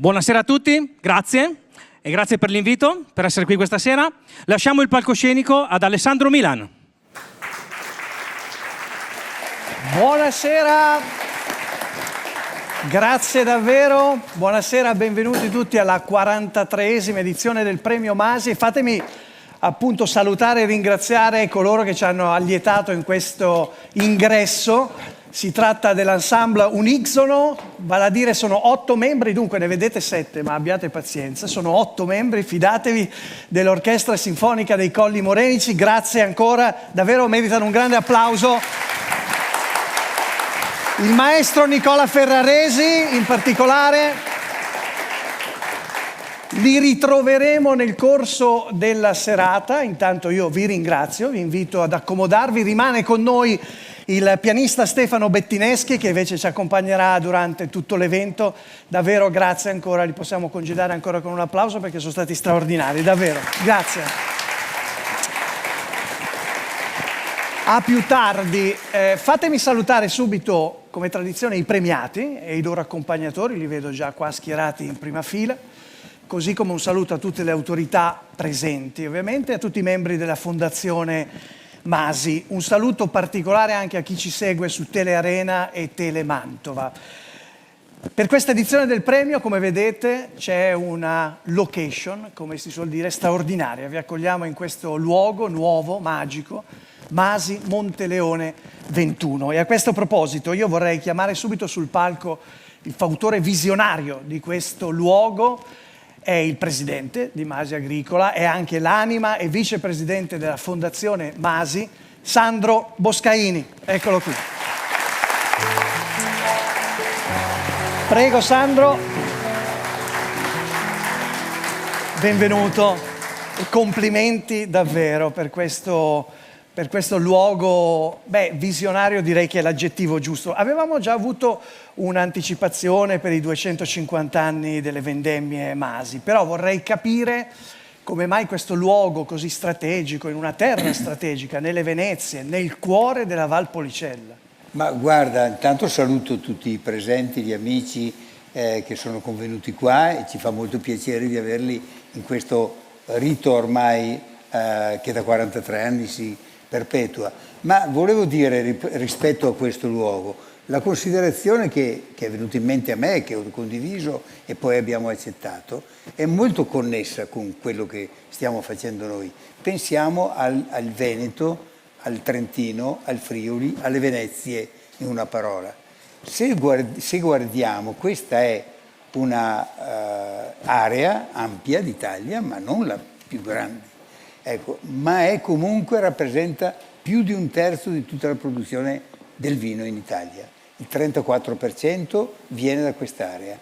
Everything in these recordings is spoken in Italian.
Buonasera a tutti, grazie e grazie per l'invito, per essere qui questa sera. Lasciamo il palcoscenico ad Alessandro Milan. Buonasera, grazie davvero, buonasera, benvenuti tutti alla 43esima edizione del Premio Masi. Fatemi appunto salutare e ringraziare coloro che ci hanno allietato in questo ingresso. Si tratta dell'ensemble Unisono, vale a dire sono 8 membri, dunque ne vedete 7, ma abbiate pazienza, sono 8 membri, fidatevi, dell'Orchestra Sinfonica dei Colli Morenici. Grazie ancora, davvero meritano un grande applauso. Il maestro Nicola Ferraresi in particolare. Li ritroveremo nel corso della serata, intanto io vi ringrazio, vi invito ad accomodarvi, rimane con noi il pianista Stefano Bettineschi che invece ci accompagnerà durante tutto l'evento. Davvero grazie ancora, li possiamo congedare ancora con un applauso perché sono stati straordinari, davvero, grazie. A più tardi, fatemi salutare subito come tradizione i premiati e i loro accompagnatori, li vedo già qua schierati in prima fila, così come un saluto a tutte le autorità presenti, ovviamente a tutti i membri della Fondazione Masi. Un saluto particolare anche a chi ci segue su Telearena e Telemantova. Per questa edizione del premio, come vedete, c'è una location, come si suol dire, straordinaria. Vi accogliamo in questo luogo nuovo, magico, Masi Monteleone 21. E a questo proposito io vorrei chiamare subito sul palco il fautore visionario di questo luogo. È il presidente di Masi Agricola, è anche l'anima e vicepresidente della Fondazione Masi, Sandro Boscaini. Eccolo qui. Prego Sandro. Benvenuto e complimenti davvero per questo luogo, visionario direi che è l'aggettivo giusto. Avevamo già avuto un'anticipazione per i 250 anni delle vendemmie Masi, però vorrei capire come mai questo luogo così strategico, in una terra strategica, nelle Venezie, nel cuore della Valpolicella. Ma guarda, intanto saluto tutti i presenti, gli amici che sono convenuti qua e ci fa molto piacere di averli in questo rito ormai che da 43 anni si perpetua. Ma volevo dire rispetto a questo luogo, la considerazione che è venuta in mente a me, che ho condiviso e poi abbiamo accettato, è molto connessa con quello che stiamo facendo noi. Pensiamo al Veneto, al Trentino, al Friuli, alle Venezie, in una parola. Se guardiamo, questa è una area ampia d'Italia, ma non la più grande. Ecco, ma comunque rappresenta più di un terzo di tutta la produzione del vino in Italia. Il 34% viene da quest'area.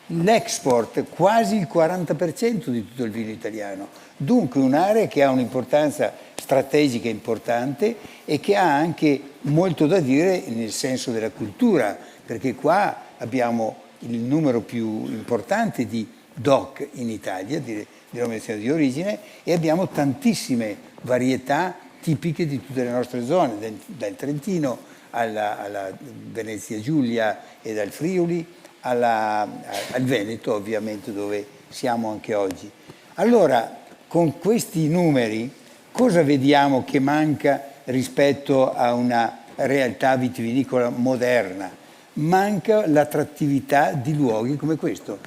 L'export quasi il 40% di tutto il vino italiano. Dunque un'area che ha un'importanza strategica importante e che ha anche molto da dire nel senso della cultura, perché qua abbiamo il numero più importante di DOC in Italia, di denominazione di origine, e abbiamo tantissime varietà tipiche di tutte le nostre zone, dal Trentino alla Venezia Giulia e dal Friuli al Veneto, ovviamente, dove siamo anche oggi. Allora, con questi numeri, cosa vediamo che manca rispetto a una realtà vitivinicola moderna? Manca l'attrattività di luoghi come questo.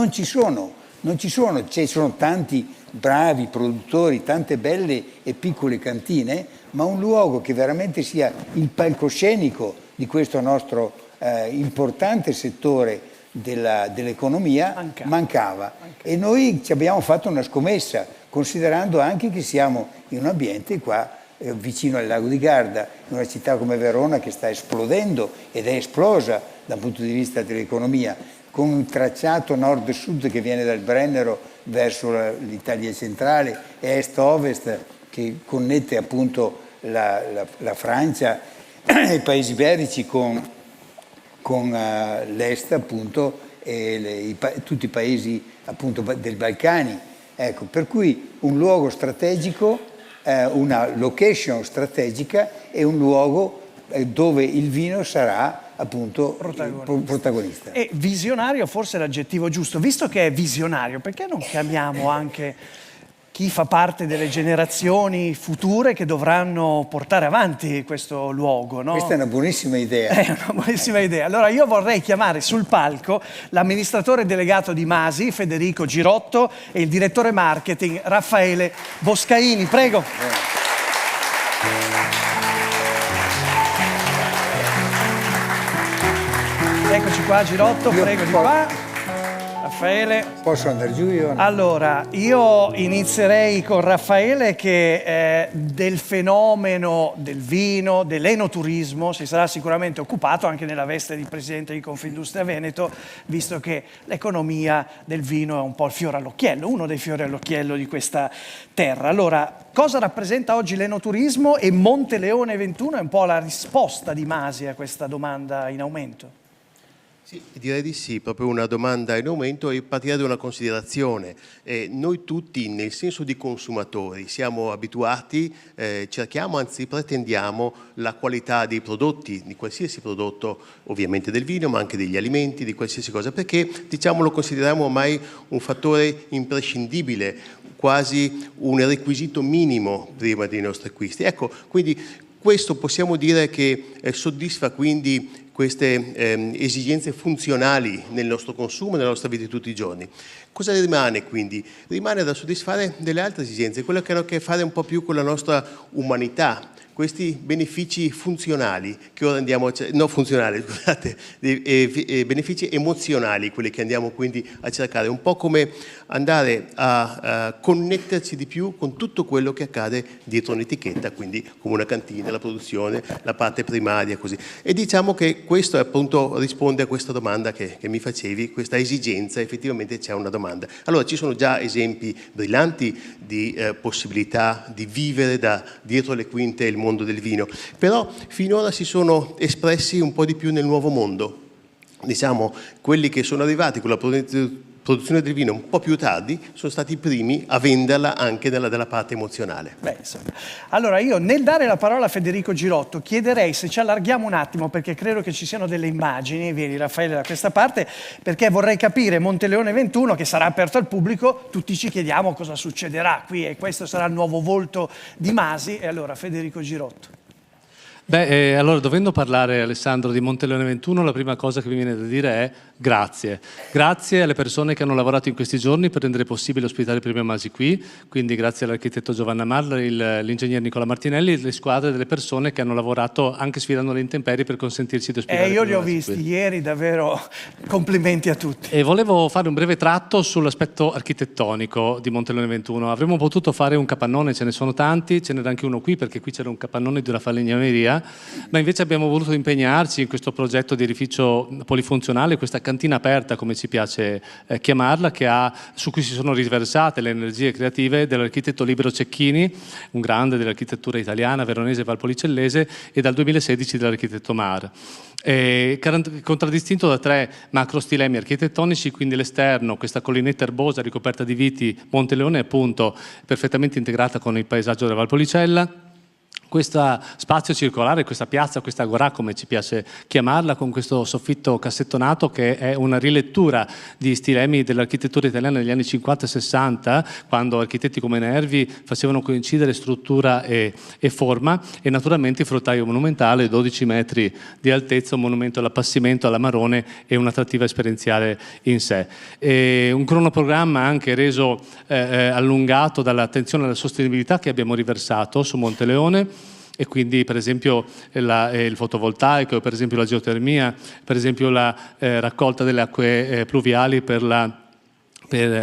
Ci sono tanti bravi produttori, tante belle e piccole cantine, ma un luogo che veramente sia il palcoscenico di questo nostro importante settore dell'economia mancava. E noi ci abbiamo fatto una scommessa, considerando anche che siamo in un ambiente qua vicino al lago di Garda, in una città come Verona che sta esplodendo ed è esplosa dal punto di vista dell'economia, con un tracciato nord-sud che viene dal Brennero verso l'Italia centrale e est-ovest che connette appunto la Francia e i paesi iberici con l'est appunto e tutti i paesi appunto dei Balcani. Ecco, per cui un luogo strategico, una location strategica e un luogo dove il vino sarà appunto protagonista. E visionario forse è l'aggettivo giusto. Visto che è visionario, perché non chiamiamo anche chi fa parte delle generazioni future che dovranno portare avanti questo luogo, no? Questa è una buonissima idea. È una buonissima idea. Allora io vorrei chiamare sul palco l'amministratore delegato di Masi, Federico Girotto, e il direttore marketing, Raffaele Boscaini. Prego. Eccoci qua, Girotto, prego di qua. Raffaele. Posso andare giù io? Allora, io inizierei con Raffaele che del fenomeno del vino, dell'enoturismo, si sarà sicuramente occupato anche nella veste di presidente di Confindustria Veneto, visto che l'economia del vino è un po' il fiore all'occhiello, uno dei fiori all'occhiello di questa terra. Allora, cosa rappresenta oggi l'enoturismo e Monteleone 21 è un po' la risposta di Masi a questa domanda in aumento? Sì, direi di sì, proprio una domanda in aumento e partirei da una considerazione. Noi tutti, nel senso di consumatori, siamo abituati, cerchiamo, anzi pretendiamo la qualità dei prodotti, di qualsiasi prodotto, ovviamente del vino, ma anche degli alimenti, di qualsiasi cosa, perché, diciamo, lo consideriamo ormai un fattore imprescindibile, quasi un requisito minimo prima dei nostri acquisti. Ecco, quindi questo possiamo dire che soddisfa quindi queste esigenze funzionali nel nostro consumo, nella nostra vita di tutti i giorni. Cosa rimane quindi? Rimane da soddisfare delle altre esigenze, quelle che hanno a che fare un po' più con la nostra umanità, questi benefici funzionali che ora andiamo benefici emozionali, quelli che andiamo quindi a cercare, un po' come andare a connetterci di più con tutto quello che accade dietro un'etichetta, quindi come una cantina, la produzione, la parte primaria, così. E diciamo che questo appunto risponde a questa domanda che mi facevi, questa esigenza, effettivamente c'è una domanda. Allora ci sono già esempi brillanti di possibilità di vivere da dietro le quinte il mondo del vino, però finora si sono espressi un po' di più nel nuovo mondo. Diciamo, quelli che sono arrivati con la produzione del vino un po' più tardi sono stati i primi a venderla anche dalla parte emozionale. Beh, insomma. Allora io nel dare la parola a Federico Girotto chiederei se ci allarghiamo un attimo, perché credo che ci siano delle immagini, vieni Raffaele da questa parte, perché vorrei capire Monteleone 21 che sarà aperto al pubblico, tutti ci chiediamo cosa succederà qui e questo sarà il nuovo volto di Masi e allora Federico Girotto. Beh, allora dovendo parlare Alessandro di Monteleone 21, la prima cosa che mi viene da dire è grazie. Grazie alle persone che hanno lavorato in questi giorni per rendere possibile ospitare il premio Masi qui, quindi grazie all'architetto Giovanna Marla, l'ingegner Nicola Martinelli e le squadre delle persone che hanno lavorato anche sfidando le intemperie per consentirci di ospitare il Io premio li ho Masi visti qui. ieri, davvero complimenti a tutti. E volevo fare un breve tratto sull'aspetto architettonico di Monteleone 21. Avremmo potuto fare un capannone, ce ne sono tanti, ce n'era anche uno qui perché qui c'era un capannone di una falegnameria, ma invece abbiamo voluto impegnarci in questo progetto di edificio polifunzionale, questa cantina aperta come ci piace chiamarla, su cui si sono riversate le energie creative dell'architetto Libero Cecchini, un grande dell'architettura italiana, veronese e valpolicellese, e dal 2016 dell'architetto Mar. Contraddistinto da 3 macro stilemi architettonici, quindi l'esterno, questa collinetta erbosa ricoperta di viti, Monteleone appunto perfettamente integrata con il paesaggio della Valpolicella, questo spazio circolare, questa piazza, questa agorà come ci piace chiamarla, con questo soffitto cassettonato che è una rilettura di stilemi dell'architettura italiana negli anni 50 e 60, quando architetti come Nervi facevano coincidere struttura e forma, e naturalmente il frottaio monumentale, 12 metri di altezza, un monumento all'appassimento, all'amarone e un'attrattiva esperienziale in sé. E un cronoprogramma anche reso allungato dall'attenzione alla sostenibilità che abbiamo riversato su Monteleone, e quindi per esempio il fotovoltaico, per esempio la geotermia, per esempio la raccolta delle acque pluviali per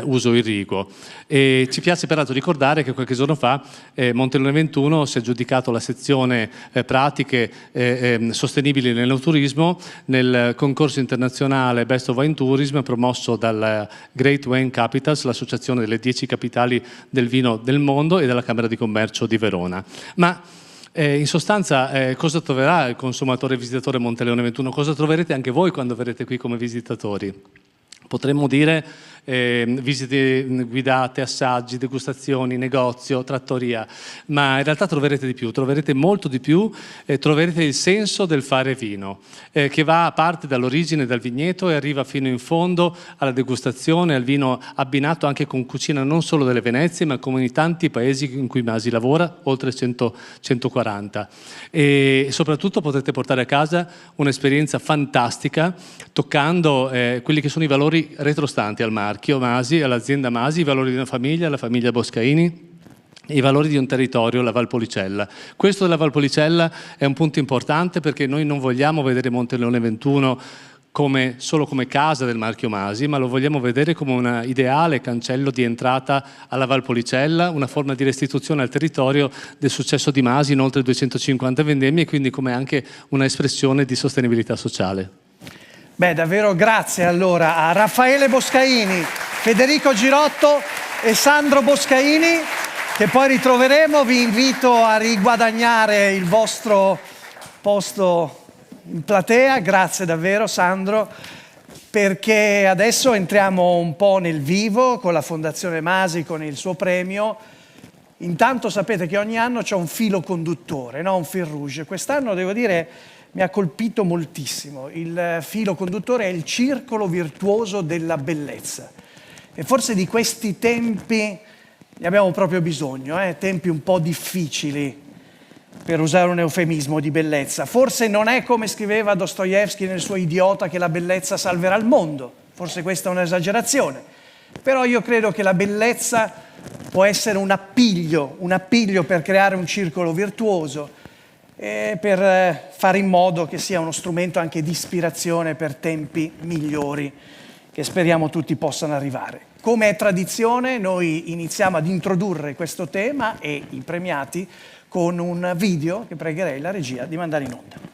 uso irriguo. E ci piace peraltro ricordare che qualche giorno fa Monteleone 21 si è aggiudicato la sezione pratiche sostenibili nell'enoturismo nel concorso internazionale Best of Wine Tourism promosso dalla Great Wine Capitals, l'associazione delle 10 capitali del vino del mondo, e dalla Camera di Commercio di Verona. Ma in sostanza cosa troverà il consumatore visitatore Monteleone 21? Cosa troverete anche voi quando verrete qui come visitatori? Potremmo dire visite guidate, assaggi, degustazioni, negozio, trattoria, ma in realtà troverete di più, troverete molto di più, troverete il senso del fare vino, che va a parte dall'origine, dal vigneto, e arriva fino in fondo alla degustazione, al vino abbinato anche con cucina non solo delle Venezie, ma come in tanti paesi in cui Masi lavora, oltre 140. E soprattutto potrete portare a casa un'esperienza fantastica, toccando quelli che sono i valori retrostanti al marchio Masi, all'azienda Masi, i valori di una famiglia, la famiglia Boscaini, i valori di un territorio, la Valpolicella. Questo della Valpolicella è un punto importante, perché noi non vogliamo vedere Monteleone 21 solo come casa del marchio Masi, ma lo vogliamo vedere come un ideale cancello di entrata alla Valpolicella, una forma di restituzione al territorio del successo di Masi in oltre 250 vendemmie, e quindi come anche una espressione di sostenibilità sociale. Beh, davvero grazie allora a Raffaele Boscaini, Federico Girotto e Sandro Boscaini, che poi ritroveremo. Vi invito a riguadagnare il vostro posto in platea. Grazie davvero Sandro, perché adesso entriamo un po' nel vivo con la Fondazione Masi, con il suo premio. Intanto sapete che ogni anno c'è un filo conduttore, no? Un fil rouge. Quest'anno devo dire mi ha colpito moltissimo. Il filo conduttore è il circolo virtuoso della bellezza. E forse di questi tempi ne abbiamo proprio bisogno, tempi un po' difficili, per usare un eufemismo, di bellezza. Forse non è come scriveva Dostoevskij nel suo Idiota, che la bellezza salverà il mondo. Forse questa è un'esagerazione. Però io credo che la bellezza può essere un appiglio per creare un circolo virtuoso, e per fare in modo che sia uno strumento anche di ispirazione per tempi migliori, che speriamo tutti possano arrivare. Come è tradizione, noi iniziamo ad introdurre questo tema e i premiati con un video che pregherei la regia di mandare in onda.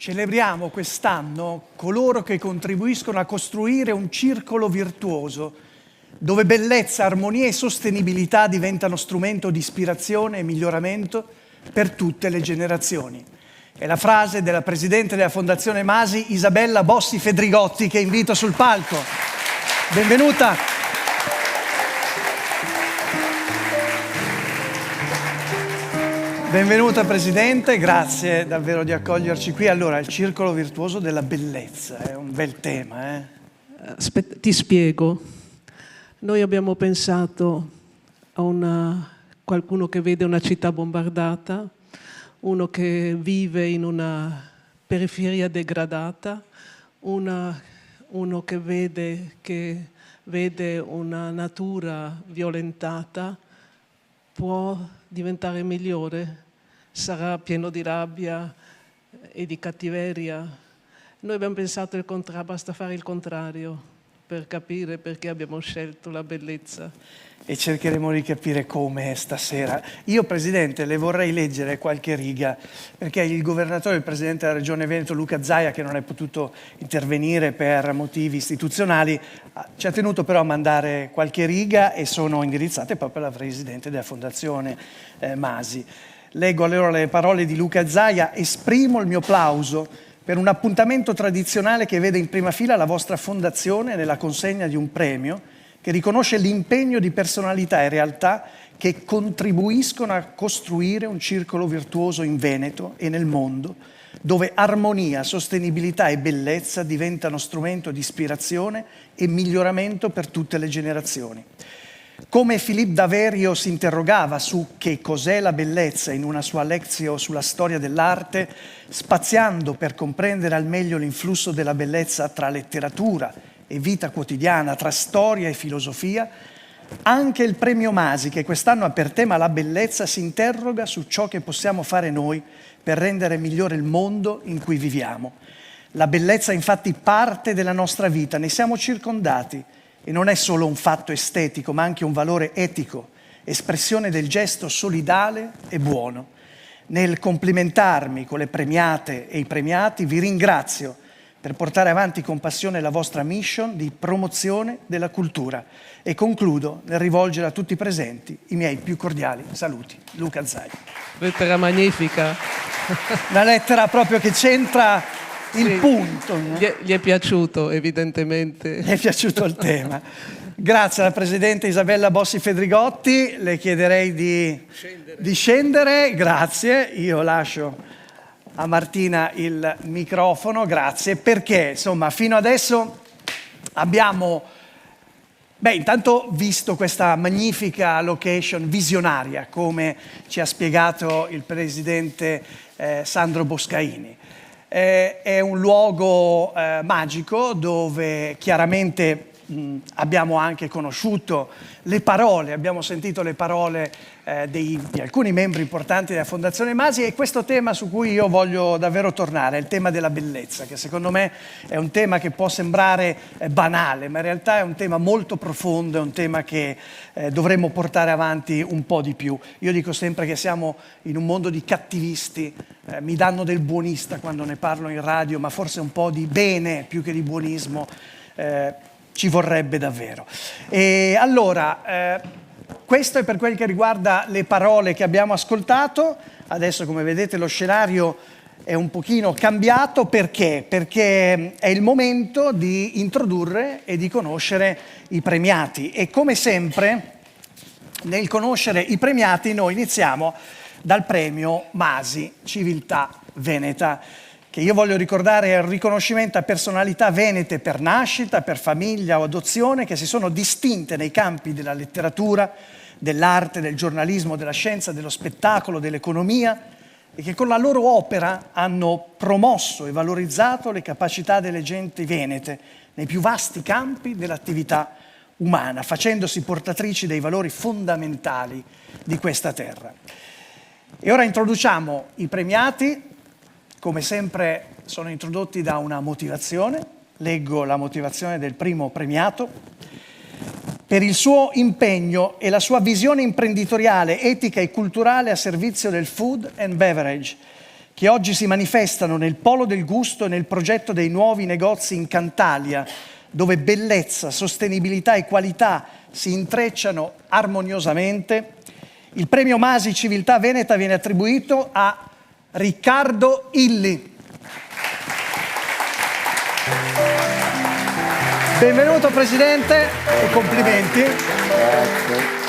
Celebriamo quest'anno coloro che contribuiscono a costruire un circolo virtuoso dove bellezza, armonia e sostenibilità diventano strumento di ispirazione e miglioramento per tutte le generazioni. È la frase della Presidente della Fondazione Masi, Isabella Bossi Fedrigotti, che invito sul palco. Benvenuta. Benvenuta Presidente, grazie davvero di accoglierci qui. Allora, il circolo virtuoso della bellezza, è un bel tema, Aspetta, ti spiego. Noi abbiamo pensato a qualcuno che vede una città bombardata, uno che vive in una periferia degradata, uno che vede una natura violentata, può diventare migliore, sarà pieno di rabbia e di cattiveria. Noi abbiamo pensato basta fare il contrario per capire perché abbiamo scelto la bellezza. E cercheremo di capire come stasera. Io, Presidente, le vorrei leggere qualche riga, perché il governatore e il Presidente della Regione Veneto, Luca Zaia, che non è potuto intervenire per motivi istituzionali, ci ha tenuto però a mandare qualche riga e sono indirizzate proprio alla Presidente della Fondazione Masi. Leggo allora le parole di Luca Zaia: esprimo il mio plauso per un appuntamento tradizionale che vede in prima fila la vostra fondazione nella consegna di un premio che riconosce l'impegno di personalità e realtà che contribuiscono a costruire un circolo virtuoso in Veneto e nel mondo, dove armonia, sostenibilità e bellezza diventano strumento di ispirazione e miglioramento per tutte le generazioni. Come Philippe Daverio si interrogava su che cos'è la bellezza in una sua lezione sulla storia dell'arte, spaziando per comprendere al meglio l'influsso della bellezza tra letteratura e vita quotidiana, tra storia e filosofia, anche il premio Masi, che quest'anno ha per tema la bellezza, si interroga su ciò che possiamo fare noi per rendere migliore il mondo in cui viviamo. La bellezza è infatti parte della nostra vita, ne siamo circondati, e non è solo un fatto estetico, ma anche un valore etico, espressione del gesto solidale e buono. Nel complimentarmi con le premiate e i premiati, vi ringrazio per portare avanti con passione la vostra mission di promozione della cultura. E concludo nel rivolgere a tutti i presenti i miei più cordiali saluti. Luca Zaia. Lettera magnifica. Una lettera proprio che c'entra il punto. No? Gli è piaciuto, evidentemente. Mi è piaciuto il tema. Grazie alla Presidente Isabella Bossi Fedrigotti. Le chiederei di scendere. Grazie. Io lascio a Martina il microfono. Grazie. Perché, insomma, fino adesso abbiamo intanto visto questa magnifica location visionaria, come ci ha spiegato il Presidente Sandro Boscaini. È un luogo magico dove chiaramente abbiamo anche conosciuto le parole, abbiamo sentito le parole di alcuni membri importanti della Fondazione Masi, e questo tema su cui io voglio davvero tornare è il tema della bellezza, che secondo me è un tema che può sembrare banale, ma in realtà è un tema molto profondo, è un tema che dovremmo portare avanti un po' di più. Io dico sempre che siamo in un mondo di cattivisti, mi danno del buonista quando ne parlo in radio, ma forse un po' di bene più che di buonismo ci vorrebbe davvero. E allora, questo è per quel che riguarda le parole che abbiamo ascoltato. Adesso, come vedete, lo scenario è un pochino cambiato. Perché? Perché è il momento di introdurre e di conoscere i premiati. E come sempre, nel conoscere i premiati, noi iniziamo dal premio Masi Civiltà Veneta, che io voglio ricordare è il riconoscimento a personalità venete per nascita, per famiglia o adozione, che si sono distinte nei campi della letteratura, dell'arte, del giornalismo, della scienza, dello spettacolo, dell'economia, e che con la loro opera hanno promosso e valorizzato le capacità delle genti venete nei più vasti campi dell'attività umana, facendosi portatrici dei valori fondamentali di questa terra. E ora introduciamo i premiati. Come sempre sono introdotti da una motivazione. Leggo la motivazione del primo premiato. Per il suo impegno e la sua visione imprenditoriale, etica e culturale a servizio del food and beverage, che oggi si manifestano nel Polo del Gusto e nel progetto dei nuovi negozi in Cantalia, dove bellezza, sostenibilità e qualità si intrecciano armoniosamente, il premio Masi Civiltà Veneta viene attribuito a Riccardo Illi. Benvenuto Presidente e complimenti. Grazie.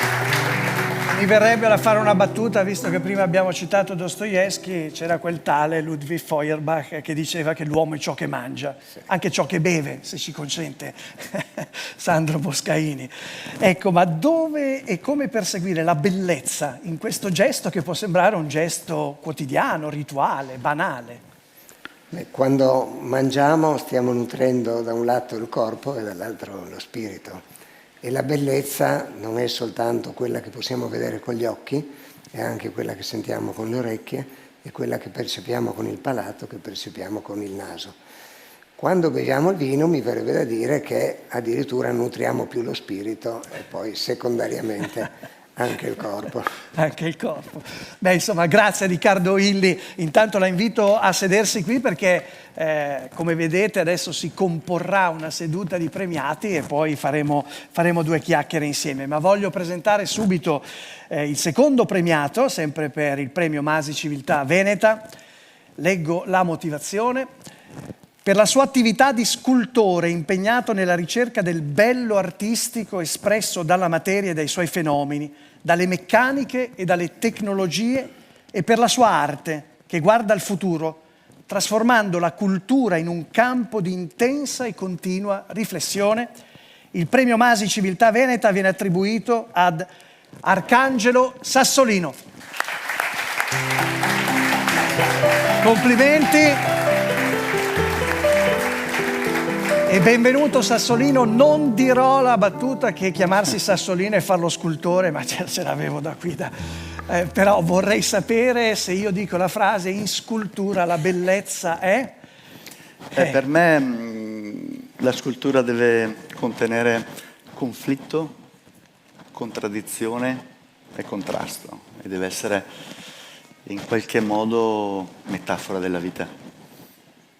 Mi verrebbe da fare una battuta, visto che prima abbiamo citato Dostoevskij, c'era quel tale Ludwig Feuerbach che diceva che l'uomo è ciò che mangia, anche ciò che beve, se ci consente Sandro Boscaini. Ecco, ma dove e come perseguire la bellezza in questo gesto che può sembrare un gesto quotidiano, rituale, banale? Quando mangiamo stiamo nutrendo da un lato il corpo e dall'altro lo spirito. E la bellezza non è soltanto quella che possiamo vedere con gli occhi, è anche quella che sentiamo con le orecchie e quella che percepiamo con il palato, che percepiamo con il naso. Quando beviamo il vino mi verrebbe da dire che addirittura nutriamo più lo spirito e poi secondariamente anche il corpo. Anche il corpo. Beh, insomma, grazie a Riccardo Illi. Intanto la invito a sedersi qui perché, come vedete, adesso si comporrà una seduta di premiati e poi faremo due chiacchiere insieme. Ma voglio presentare subito il secondo premiato, sempre per il premio Masi Civiltà Veneta. Leggo la motivazione. Per la sua attività di scultore impegnato nella ricerca del bello artistico espresso dalla materia e dai suoi fenomeni, dalle meccaniche e dalle tecnologie, e per la sua arte che guarda al futuro, trasformando la cultura in un campo di intensa e continua riflessione, il premio Masi Civiltà Veneta viene attribuito ad Arcangelo Sassolino. Complimenti. E benvenuto Sassolino. Non dirò la battuta che chiamarsi Sassolino e far lo scultore, ma ce l'avevo da qui. Però vorrei sapere se io dico la frase in scultura la bellezza è? Per me la scultura deve contenere conflitto, contraddizione e contrasto e deve essere in qualche modo metafora della vita.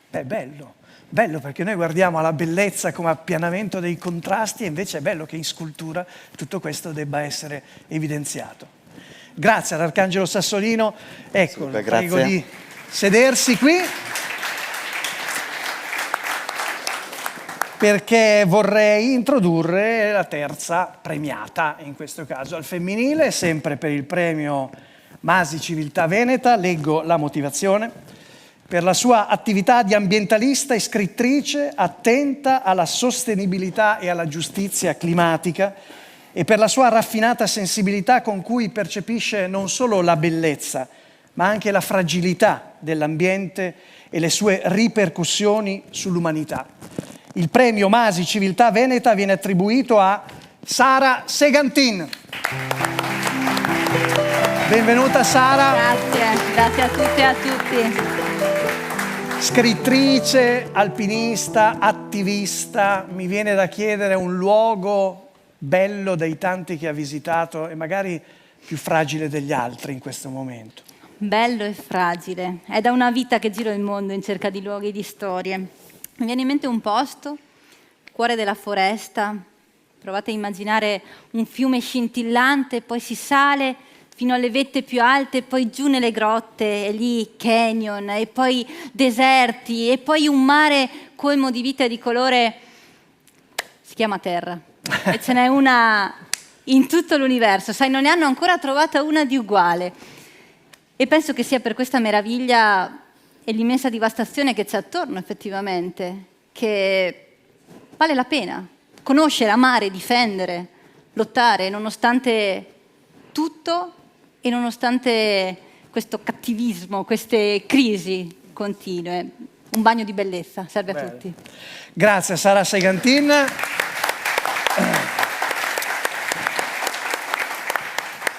È bello. Bello perché noi guardiamo alla bellezza come appianamento dei contrasti e invece è bello che in scultura tutto questo debba essere evidenziato. Grazie ad Arcangelo Sassolino. Ecco, Super, prego grazie. di sedersi qui perché vorrei introdurre la terza premiata, in questo caso al femminile, sempre per il premio Masi Civiltà Veneta. Leggo la motivazione. Per la sua attività di ambientalista e scrittrice attenta alla sostenibilità e alla giustizia climatica e per la sua raffinata sensibilità con cui percepisce non solo la bellezza, ma anche la fragilità dell'ambiente e le sue ripercussioni sull'umanità. Il premio Masi Civiltà Veneta viene attribuito a Sara Segantin. Benvenuta Sara. Grazie a tutte e a tutti. Scrittrice, alpinista, attivista, mi viene da chiedere un luogo bello dei tanti che ha visitato e magari più fragile degli altri in questo momento. Bello e fragile. È da una vita che giro il mondo in cerca di luoghi, di storie. Mi viene in mente un posto, cuore della foresta. Provate a immaginare un fiume scintillante, poi si sale fino alle vette più alte, poi giù nelle grotte, e lì canyon, e poi deserti, e poi un mare colmo di vita e di colore, si chiama Terra. E ce n'è una in tutto l'universo, sai, non ne hanno ancora trovata una di uguale. E penso che sia per questa meraviglia e l'immensa devastazione che c'è attorno, effettivamente, che vale la pena conoscere, amare, difendere, lottare, nonostante tutto, e nonostante questo cattivismo, queste crisi continue. Un bagno di bellezza serve a tutti. Grazie a Sara Segantin.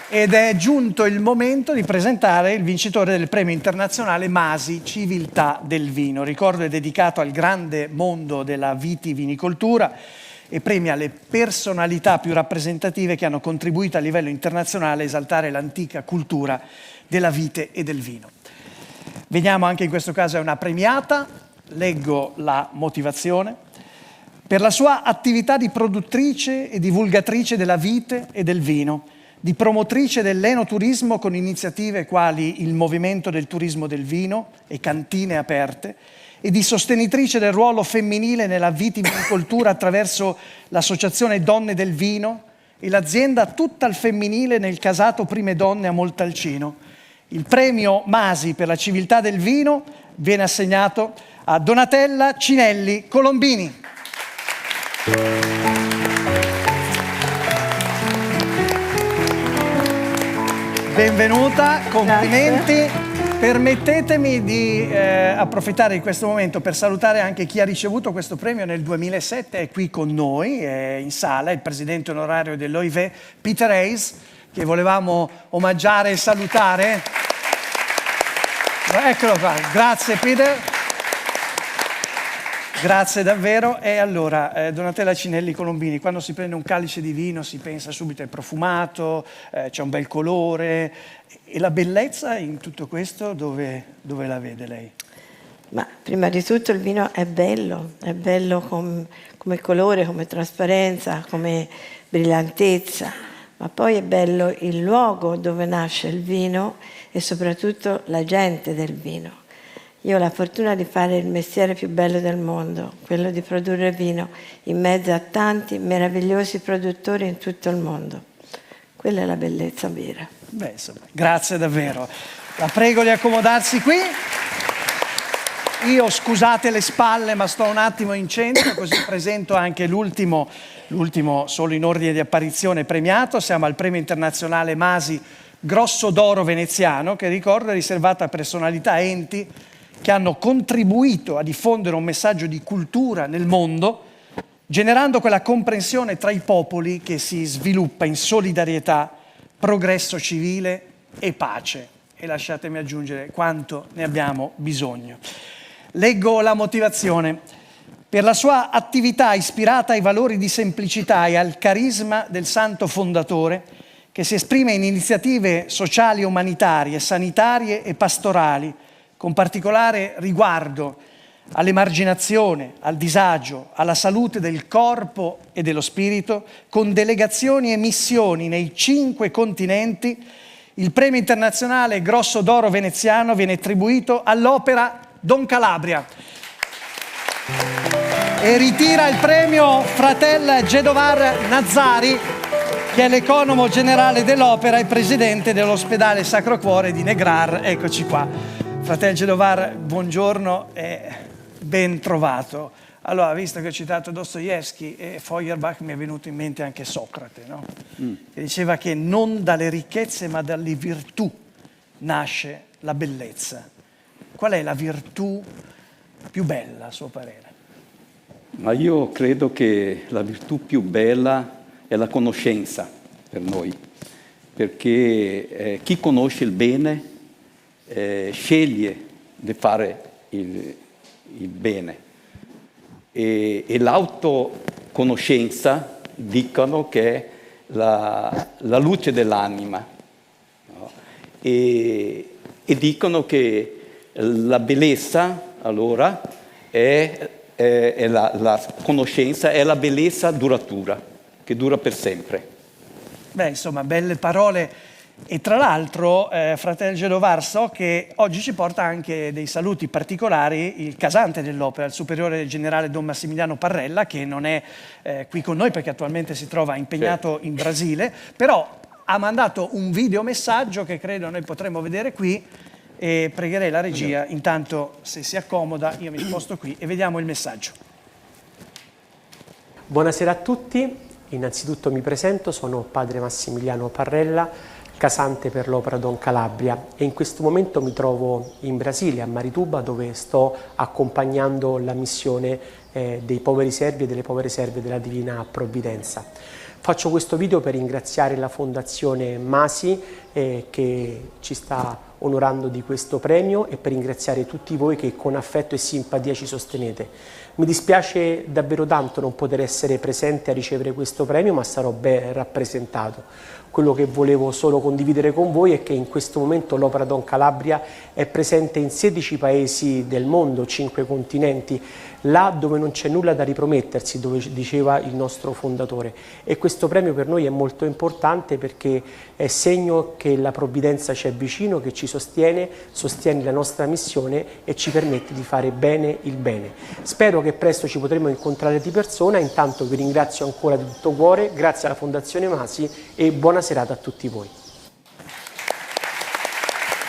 Ed è giunto il momento di presentare il vincitore del premio internazionale Masi Civiltà del Vino. Ricordo è dedicato al grande mondo della vitivinicoltura e premia le personalità più rappresentative che hanno contribuito a livello internazionale a esaltare l'antica cultura della vite e del vino. Veniamo anche in questo caso a una premiata, leggo la motivazione. Per la sua attività di produttrice e divulgatrice della vite e del vino, di promotrice dell'enoturismo con iniziative quali il Movimento del Turismo del Vino e cantine aperte, e di sostenitrice del ruolo femminile nella vitivinicoltura attraverso l'associazione Donne del Vino e l'azienda Tutta al Femminile nel casato Prime Donne a Montalcino. Il premio Masi per la civiltà del vino viene assegnato a Donatella Cinelli Colombini. Benvenuta, complimenti. Grazie. Permettetemi di approfittare di questo momento per salutare anche chi ha ricevuto questo premio nel 2007, è qui con noi, è in sala, il presidente onorario dell'OIV, Peter Hayes, che volevamo omaggiare e salutare. Eccolo qua, grazie Peter. Grazie davvero. E allora, Donatella Cinelli Colombini, quando si prende un calice di vino si pensa subito è profumato, c'è un bel colore, e la bellezza in tutto questo dove la vede lei? Ma prima di tutto il vino è bello come colore, come trasparenza, come brillantezza, ma poi è bello il luogo dove nasce il vino e soprattutto la gente del vino. Io ho la fortuna di fare il mestiere più bello del mondo, quello di produrre vino in mezzo a tanti meravigliosi produttori in tutto il mondo. Quella è la bellezza vera. Beh, insomma, grazie davvero. La prego di accomodarsi qui. Io, scusate le spalle, ma sto un attimo in centro, così presento anche l'ultimo solo in ordine di apparizione premiato. Siamo al Premio Internazionale Masi Grosso d'Oro Veneziano, che ricordo è riservato a personalità e enti che hanno contribuito a diffondere un messaggio di cultura nel mondo, generando quella comprensione tra i popoli che si sviluppa in solidarietà, progresso civile e pace. E lasciatemi aggiungere quanto ne abbiamo bisogno. Leggo la motivazione. Per la sua attività ispirata ai valori di semplicità e al carisma del santo fondatore, che si esprime in iniziative sociali e umanitarie, sanitarie e pastorali, con particolare riguardo all'emarginazione, al disagio, alla salute del corpo e dello spirito, con delegazioni e missioni nei 5 continenti, il Premio Internazionale Grosso d'Oro Veneziano viene attribuito all'opera Don Calabria. E ritira il premio Fratel Gedovar Nazzari, che è l'economo generale dell'opera e presidente dell'ospedale Sacro Cuore di Negrar. Eccoci qua. Fratel Gedovar, buongiorno e ben trovato. Allora, visto che ho citato Dostoevsky e Feuerbach, mi è venuto in mente anche Socrate, no? Che diceva che non dalle ricchezze ma dalle virtù nasce la bellezza. Qual è la virtù più bella, a suo parere? Ma io credo che la virtù più bella è la conoscenza per noi, perché chi conosce il bene sceglie di fare il bene e l'autoconoscenza dicono che è la luce dell'anima, no? E dicono che la bellezza allora è la conoscenza, è la bellezza duratura, che dura per sempre. Beh, insomma, belle parole. E tra l'altro, Fratel Gedovar, so che oggi ci porta anche dei saluti particolari il casante dell'opera, il superiore generale Don Massimiliano Parrella, che non è qui con noi perché attualmente si trova impegnato in Brasile, però ha mandato un videomessaggio che credo noi potremo vedere qui e pregherei la regia, intanto se si accomoda, io mi sposto qui e vediamo il messaggio. Buonasera a tutti, innanzitutto mi presento, sono padre Massimiliano Parrella, casante per l'opera Don Calabria e in questo momento mi trovo in Brasile, a Marituba, dove sto accompagnando la missione dei poveri servi e delle povere serve della Divina Provvidenza. Faccio questo video per ringraziare la Fondazione Masi che ci sta onorando di questo premio e per ringraziare tutti voi che con affetto e simpatia ci sostenete. Mi dispiace davvero tanto non poter essere presente a ricevere questo premio, ma sarò ben rappresentato. Quello che volevo solo condividere con voi è che in questo momento l'Opera Don Calabria è presente in 16 paesi del mondo, 5 continenti, là dove non c'è nulla da ripromettersi, dove diceva il nostro fondatore. E questo premio per noi è molto importante perché è segno che la provvidenza ci è vicino, che ci sostiene la nostra missione e ci permette di fare bene il bene. Spero che presto ci potremo incontrare di persona, intanto vi ringrazio ancora di tutto cuore, grazie alla Fondazione Masi e buona serata a tutti voi.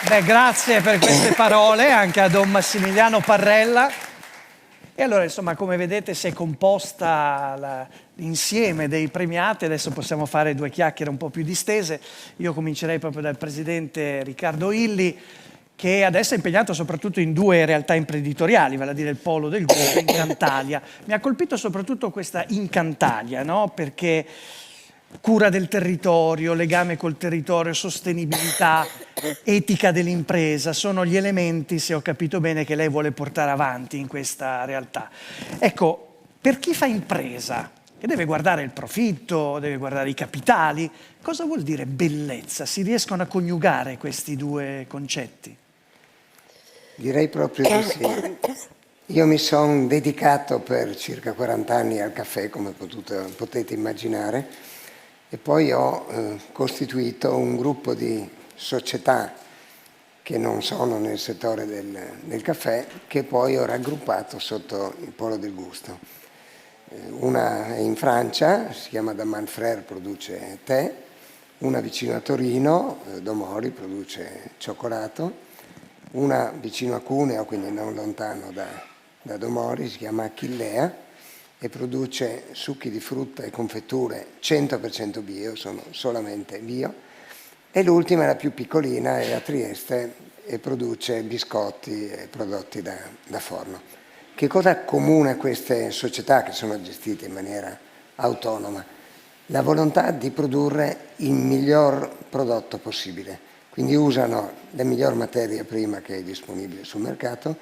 Beh, grazie per queste parole anche a Don Massimiliano Parrella. E allora, insomma, come vedete si è composta l'insieme dei premiati. Adesso possiamo fare due chiacchiere un po' più distese. Io comincerei proprio dal presidente Riccardo Illy, che adesso è impegnato soprattutto in due realtà imprenditoriali, vale a dire il Polo del Gusto e Incantalia. Mi ha colpito soprattutto questa Incantalia, no? Perché cura del territorio, legame col territorio, sostenibilità, etica dell'impresa, sono gli elementi, se ho capito bene, che lei vuole portare avanti in questa realtà. Ecco, per chi fa impresa, che deve guardare il profitto, deve guardare i capitali, cosa vuol dire bellezza? Si riescono a coniugare questi due concetti? Direi proprio di sì. Io mi sono dedicato per circa 40 anni al caffè, come potete immaginare, e poi ho costituito un gruppo di società che non sono nel settore del caffè, che poi ho raggruppato sotto il Polo del Gusto. Una è in Francia, si chiama Daman Frère, produce tè, una vicino a Torino, Domori, produce cioccolato, una vicino a Cuneo, quindi non lontano da Domori, si chiama Achillea, e produce succhi di frutta e confetture 100% bio, sono solamente bio, e l'ultima è la più piccolina, è a Trieste e produce biscotti e prodotti da forno. Che cosa accomuna queste società che sono gestite in maniera autonoma? La volontà di produrre il miglior prodotto possibile, quindi usano la miglior materia prima che è disponibile sul mercato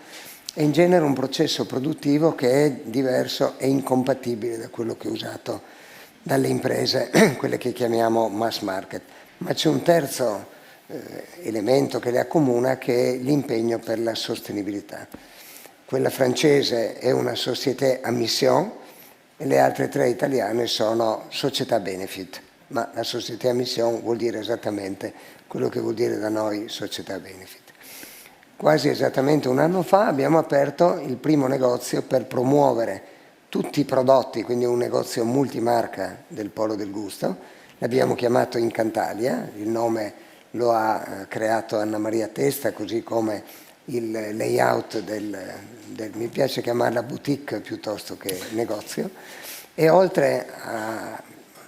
e in genere un processo produttivo che è diverso e incompatibile da quello che è usato dalle imprese, quelle che chiamiamo mass market. Ma c'è un terzo elemento che le accomuna, che è l'impegno per la sostenibilità. Quella francese è una société à mission e le altre tre italiane sono società benefit, ma la société à mission vuol dire esattamente quello che vuol dire da noi società benefit. Quasi esattamente un anno fa abbiamo aperto il primo negozio per promuovere tutti i prodotti, quindi un negozio multimarca del Polo del Gusto. L'abbiamo chiamato Incantalia, il nome lo ha creato Anna Maria Testa, così come il layout mi piace chiamarla boutique piuttosto che negozio. E oltre a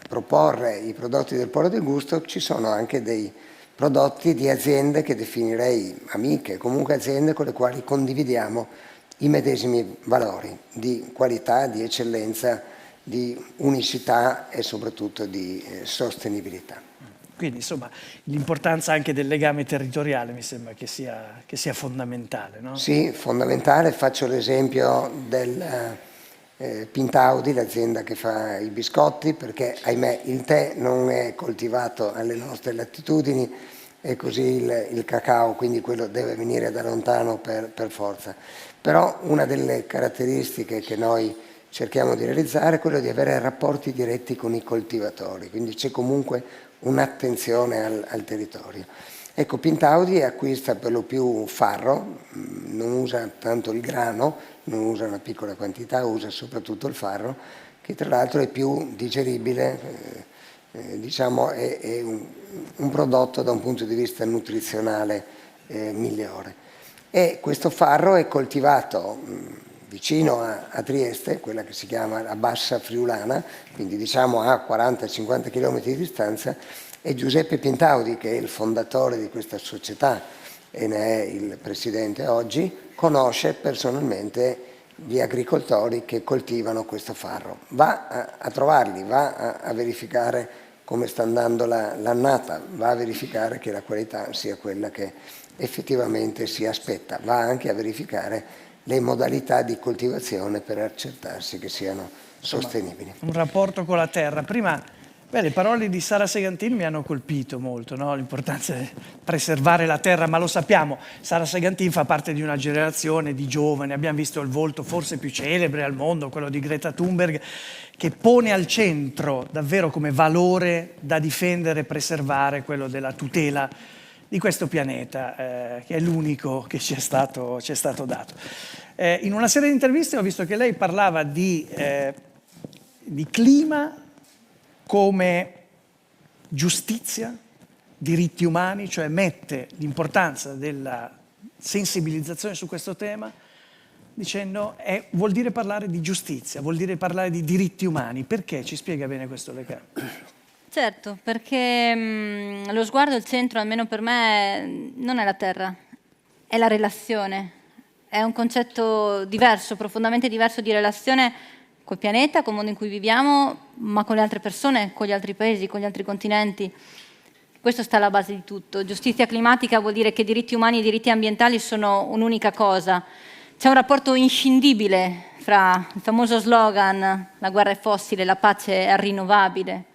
proporre i prodotti del Polo del Gusto ci sono anche dei prodotti di aziende che definirei amiche, comunque aziende con le quali condividiamo i medesimi valori di qualità, di eccellenza, di unicità e soprattutto di sostenibilità. Quindi insomma l'importanza anche del legame territoriale mi sembra che sia fondamentale, no? Sì, fondamentale. Faccio l'esempio del Pintaudi, l'azienda che fa i biscotti, perché ahimè il tè non è coltivato alle nostre latitudini e così il cacao, quindi quello deve venire da lontano per forza. Però una delle caratteristiche che noi cerchiamo di realizzare è quello di avere rapporti diretti con i coltivatori, quindi c'è comunque un'attenzione al territorio. Ecco, Pintaudi acquista per lo più farro, non usa tanto il grano, non usa una piccola quantità, usa soprattutto il farro, che tra l'altro è più digeribile, diciamo è un prodotto da un punto di vista nutrizionale migliore. E questo farro è coltivato vicino a Trieste, quella che si chiama la Bassa Friulana, quindi diciamo a 40-50 km di distanza, e Giuseppe Pintaudi, che è il fondatore di questa società e ne è il presidente oggi, conosce personalmente gli agricoltori che coltivano questo farro. Va a trovarli, va a verificare come sta andando l'annata, va a verificare che la qualità sia quella che effettivamente si aspetta, va anche a verificare le modalità di coltivazione per accertarsi che siano sostenibili. Un rapporto con la terra. Prima, le parole di Sara Segantin mi hanno colpito molto, no? L'importanza di preservare la terra, ma lo sappiamo, Sara Segantin fa parte di una generazione di giovani, abbiamo visto il volto forse più celebre al mondo, quello di Greta Thunberg, che pone al centro davvero come valore da difendere e preservare quello della tutela di questo pianeta, che è l'unico che ci è stato dato. In una serie di interviste ho visto che lei parlava di clima come giustizia, diritti umani, cioè mette l'importanza della sensibilizzazione su questo tema dicendo vuol dire parlare di giustizia, vuol dire parlare di diritti umani. Perché? Ci spiega bene questo legame? Certo, perché lo sguardo al centro, almeno per me, non è la terra, è la relazione. È un concetto diverso, profondamente diverso di relazione col pianeta, col mondo in cui viviamo, ma con le altre persone, con gli altri paesi, con gli altri continenti. Questo sta alla base di tutto. Giustizia climatica vuol dire che diritti umani e diritti ambientali sono un'unica cosa. C'è un rapporto inscindibile fra il famoso slogan "la guerra è fossile, la pace è rinnovabile".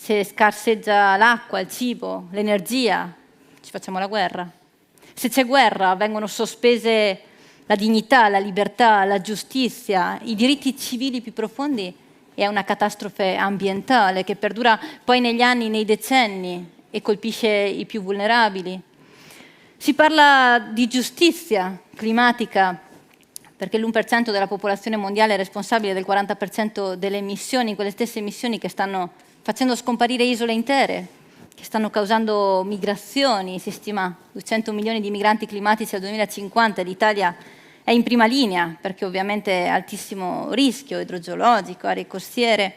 Se scarseggia l'acqua, il cibo, l'energia, ci facciamo la guerra. Se c'è guerra, vengono sospese la dignità, la libertà, la giustizia, i diritti civili più profondi, e è una catastrofe ambientale che perdura poi negli anni, nei decenni, e colpisce i più vulnerabili. Si parla di giustizia climatica perché l'1% della popolazione mondiale è responsabile del 40% delle emissioni, quelle stesse emissioni che stanno facendo scomparire isole intere, che stanno causando migrazioni. Si stima 200 milioni di migranti climatici al 2050, l'Italia è in prima linea perché ovviamente è altissimo rischio idrogeologico, aree costiere,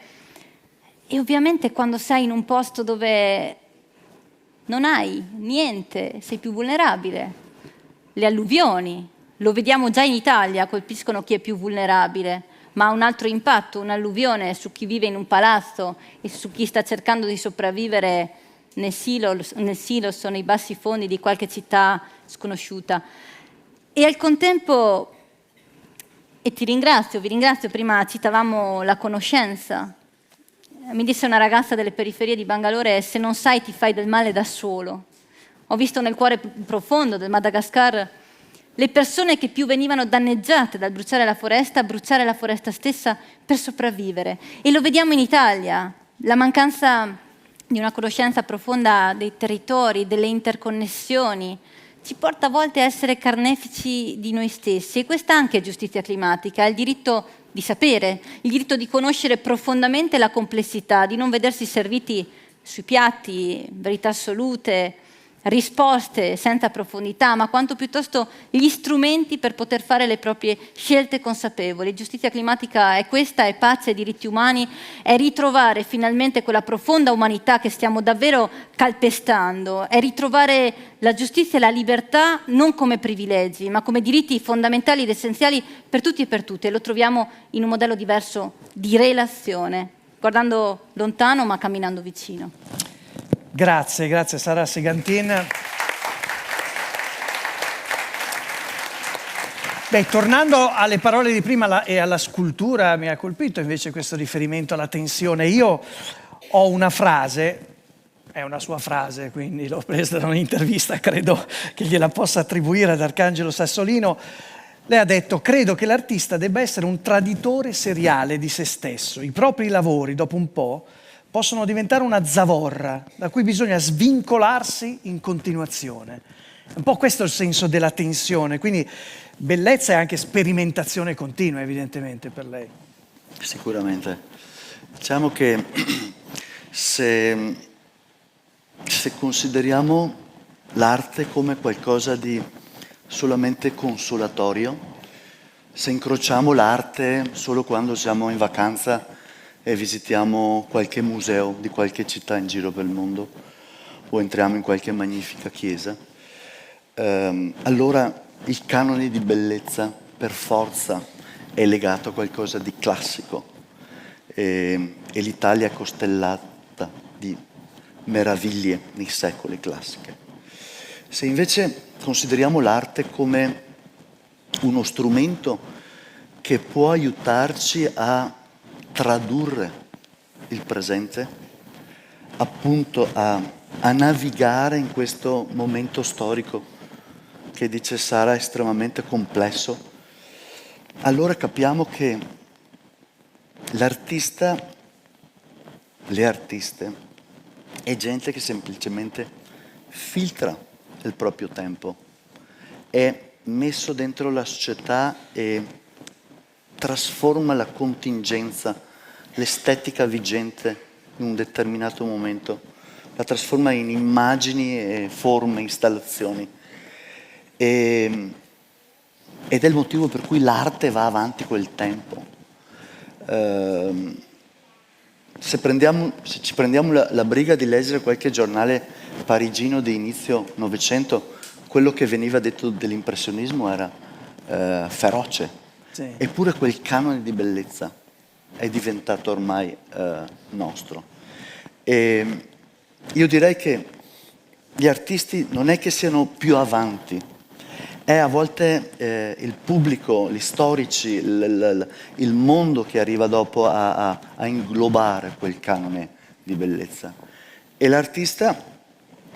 e ovviamente quando sei in un posto dove non hai niente, sei più vulnerabile. Le alluvioni, lo vediamo già in Italia, colpiscono chi è più vulnerabile, ma ha un altro impatto, un'alluvione su chi vive in un palazzo e su chi sta cercando di sopravvivere nel silos o nei bassi fondi di qualche città sconosciuta. E al contempo, e vi ringrazio, prima citavamo la conoscenza. Mi disse una ragazza delle periferie di Bangalore: se non sai ti fai del male da solo. Ho visto nel cuore profondo del Madagascar le persone che più venivano danneggiate dal bruciare la foresta stessa per sopravvivere. E lo vediamo in Italia, la mancanza di una conoscenza profonda dei territori, delle interconnessioni, ci porta a volte a essere carnefici di noi stessi. E questa anche è giustizia climatica, è il diritto di sapere, il diritto di conoscere profondamente la complessità, di non vedersi serviti sui piatti verità assolute, risposte senza profondità, ma quanto piuttosto gli strumenti per poter fare le proprie scelte consapevoli. Giustizia climatica è questa, è pace, è diritti umani, è ritrovare finalmente quella profonda umanità che stiamo davvero calpestando, è ritrovare la giustizia e la libertà non come privilegi, ma come diritti fondamentali ed essenziali per tutti e per tutte. E lo troviamo in un modello diverso di relazione, guardando lontano ma camminando vicino. Grazie Sara Segantin. Tornando alle parole di prima e alla scultura, mi ha colpito invece questo riferimento alla tensione. Io ho una frase, è una sua frase, quindi l'ho presa da un'intervista, credo che gliela possa attribuire ad Arcangelo Sassolino. Lei ha detto: credo che l'artista debba essere un traditore seriale di se stesso. I propri lavori, dopo un po', possono diventare una zavorra da cui bisogna svincolarsi in continuazione. Un po' questo è il senso della tensione, quindi bellezza e anche sperimentazione continua, evidentemente, per lei. Sicuramente. Diciamo che se consideriamo l'arte come qualcosa di solamente consolatorio, se incrociamo l'arte solo quando siamo in vacanza e visitiamo qualche museo di qualche città in giro per il mondo o entriamo in qualche magnifica chiesa, allora il canone di bellezza per forza è legato a qualcosa di classico e l'Italia è costellata di meraviglie nei secoli classiche. Se invece consideriamo l'arte come uno strumento che può aiutarci a tradurre il presente, appunto a navigare in questo momento storico che, dice Sara, è estremamente complesso, allora capiamo che l'artista, le artiste, è gente che semplicemente filtra il proprio tempo, è messo dentro la società e trasforma la contingenza, l'estetica vigente in un determinato momento, la trasforma in immagini e forme, installazioni. Ed è il motivo per cui l'arte va avanti col tempo. Se ci prendiamo la briga di leggere qualche giornale parigino di inizio Novecento, quello che veniva detto dell'impressionismo era feroce. Sì. Eppure quel canone di bellezza è diventato ormai nostro. E io direi che gli artisti non è che siano più avanti, è a volte il pubblico, gli storici, il mondo che arriva dopo a inglobare quel canone di bellezza. E l'artista